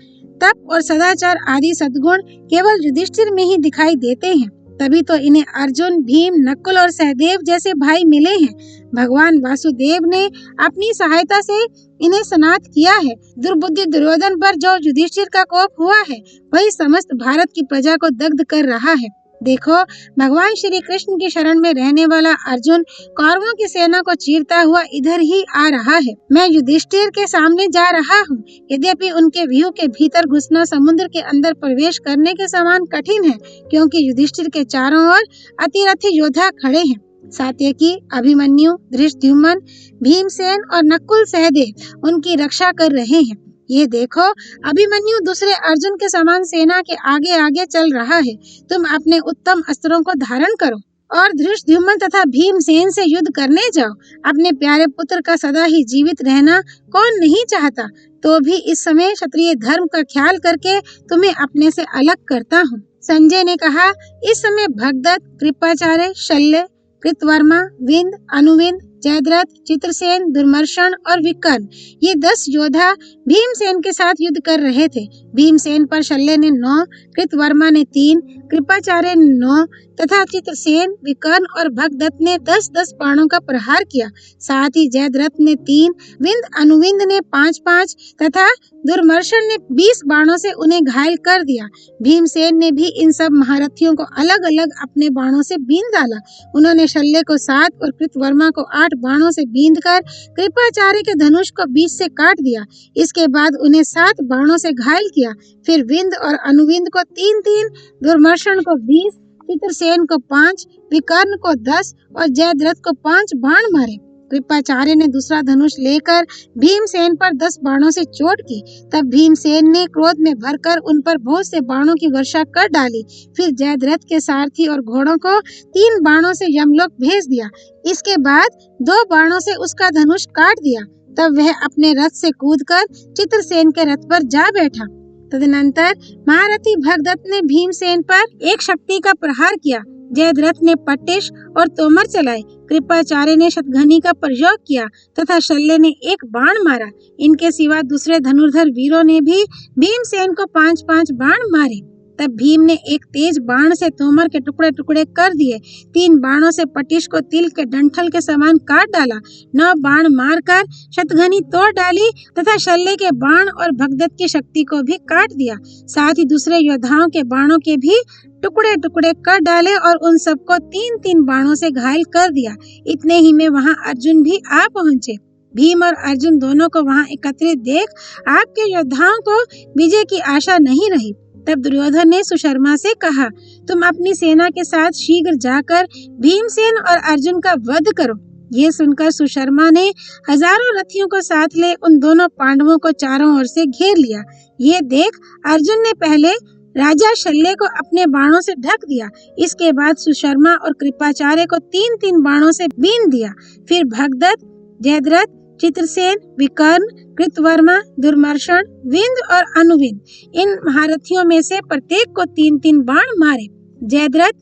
तप और सदाचार आदि सद्गुण केवल युधिष्ठिर में ही दिखाई देते हैं। तभी तो इन्हें अर्जुन, भीम, नकुल और सहदेव जैसे भाई मिले हैं। भगवान वासुदेव ने अपनी सहायता से इन्हें सनाथ किया है। दुर्बुद्धि दुर्योधन पर जो युधिष्ठिर का कोप हुआ है, वही समस्त भारत की प्रजा को दग्ध कर रहा है। देखो, भगवान श्री कृष्ण की शरण में रहने वाला अर्जुन कौरवों की सेना को चीरता हुआ इधर ही आ रहा है। मैं युधिष्ठिर के सामने जा रहा हूँ। यद्यपि उनके व्यूह के भीतर घुसना समुद्र के अंदर प्रवेश करने के समान कठिन है, क्योंकि युधिष्ठिर के चारों ओर अतिरथी योद्धा खड़े हैं। सात्यकी, अभिमन्यु, धृष्टद्युम्न, भीमसेन और नकुल सहदेव उनकी रक्षा कर रहे हैं। ये देखो, अभिमन्यु दूसरे अर्जुन के समान सेना के आगे आगे चल रहा है। तुम अपने उत्तम अस्त्रों को धारण करो और धृष्टद्युम्न तथा भीमसेन से युद्ध करने जाओ। अपने प्यारे पुत्र का सदा ही जीवित रहना कौन नहीं चाहता, तो भी इस समय क्षत्रिय धर्म का ख्याल करके तुम्हें अपने से अलग करता हूँ। संजय ने कहा, इस समय भगदत्त, कृपाचार्य, शल्य, कृतवर्मा, विंद, अनुविंद, जयद्रथ, चित्रसेन, दुर्मर्शन और विकर्ण, ये 10 योद्धा भीमसेन के साथ युद्ध कर रहे थे। भीमसेन पर शल्य ने 9, कृतवर्मा ने 3, कृपाचार्य ने 9 तथा चित्रसेन, विकर्ण और भगदत्त ने 10-10 बाणों का प्रहार किया। साथ ही जयद्रथ ने 3, विंद अनुविंद ने 5-5 तथा दुर्मर्शन ने 20 बाणों से उन्हें घायल कर दिया। भीमसेन ने भी इन सब महारथियों को अलग अलग अपने बाणों से बींध डाला। उन्होंने शल्य को 7 और कृतवर्मा को 8 बाणों से बींधकर कृपाचार्य के धनुष को बीच से काट दिया। इसके बाद उन्हें 7 बाणों से घायल किया। फिर विंद और अनुविंद को 3-3, दुर्मर्शन को 20, चित्रसेन को 5, विकर्ण को 10 और जयद्रथ को 5 बाण मारे। कृपाचार्य ने दूसरा धनुष लेकर भीमसेन पर 10 बाणों से चोट की। तब भीमसेन ने क्रोध में भरकर उन पर बहुत से बाणों की वर्षा कर डाली। फिर जयद्रथ के सारथी और घोड़ों को 3 बाणों से यमलोक भेज दिया। इसके बाद 2 बाणों से उसका धनुष काट दिया। तब वह अपने रथ से कूदकर चित्रसेन के रथ पर जा बैठा। तदनंतर महारथी भगदत्त ने भीमसेन पर एक शक्ति का प्रहार किया। जयद्रथ ने पट्टिश और तोमर चलाए। कृपाचार्य ने शतघनी का प्रयोग किया तथा शल्य ने एक बाण मारा। इनके सिवा दूसरे धनुर्धर वीरों ने भी भीमसेन को 5-5 बाण मारे। तब भीम ने एक तेज बाण से तोमर के टुकड़े टुकड़े कर दिए। 3 बाणों से पटिश को तिल के डंठल के समान काट डाला। 9 बाण मारकर शतघनी तोड़ डाली तथा शल्य के बाण और भगदत्त की शक्ति को भी काट दिया। साथ ही दूसरे योद्धाओं के बाणों के भी टुकड़े टुकड़े कर डाले और उन सबको 3-3 बाणों से घायल कर दिया। इतने ही में वहां अर्जुन भी आ पहुंचे। भीम और अर्जुन दोनों को वहां एकत्रित देख आपके योद्धाओं को विजय की आशा नहीं रही। तब दुर्योधन ने सुशर्मा से कहा, तुम अपनी सेना के साथ शीघ्र जाकर भीमसेन और अर्जुन का वध करो। ये सुनकर सुशर्मा ने हजारों रथियों को साथ ले उन दोनों पांडवों को चारों ओर से घेर लिया। ये देख अर्जुन ने पहले राजा शल्य को अपने बाणों से ढक दिया। इसके बाद सुशर्मा और कृपाचार्य को 3-3 बाणों से बींध दिया। फिर भगदत्त, जयद्रथ, चित्रसेन, विकर्ण, कृतवर्मा, दुर्मर्शन, विंद और अनुविंद, इन महारथियों में से प्रत्येक को 3-3 बाण मारे। जयद्रथ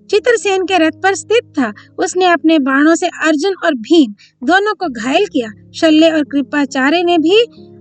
चित्रसेन के रथ पर स्थित था। उसने अपने बाणों से अर्जुन और भीम दोनों को घायल किया। शल्य और कृपाचार्य ने भी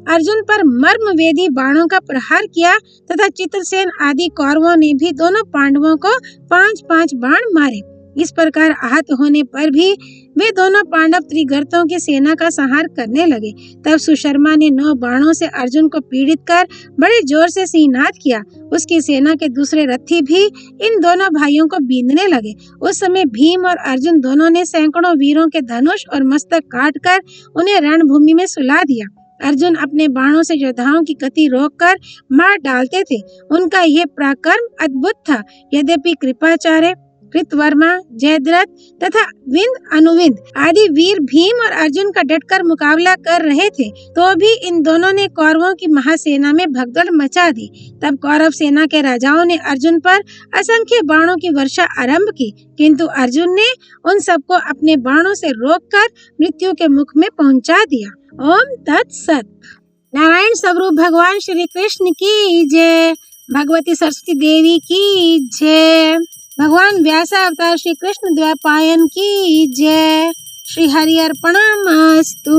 अर्जुन पर मर्मवेदी बाणों का प्रहार किया तथा चित्रसेन आदि कौरवों ने भी दोनों पांडवों को 5-5 बाण मारे। इस प्रकार आहत होने पर भी वे दोनों पांडव त्रिगर्तों की सेना का संहार करने लगे। तब सुशर्मा ने 9 बाणों से अर्जुन को पीड़ित कर बड़े जोर से सिंहनाद किया। उसकी सेना के दूसरे रथी भी इन दोनों भाइयों को बींधने लगे। उस समय भीम और अर्जुन दोनों ने सैकड़ों वीरों के धनुष और मस्तक काटकर उन्हें रणभूमि में सुला दिया। अर्जुन अपने बाणों से योद्धाओं की गति रोककर मार डालते थे। उनका यह पराक्रम अद्भुत था। यद्यपि कृपाचार्य, कृतवर्मा, जयद्रथ तथा विंद, अनुविंद आदि वीर भीम और अर्जुन का डटकर मुकाबला कर रहे थे, तो भी इन दोनों ने कौरवों की महासेना में भगदड़ मचा दी। तब कौरव सेना के राजाओं ने अर्जुन पर असंख्य बाणों की वर्षा आरंभ की, किंतु अर्जुन ने उन सबको अपने बाणों से रोककर मृत्यु के मुख में पहुंचा दिया। ओम तत्सत। नारायण स्वरूप भगवान श्री कृष्ण की जय। भगवती सरस्वती देवी की जय। भगवान व्यास अवतार श्री कृष्ण द्वैपायन की जय। श्री हरि अर्पणमस्तु।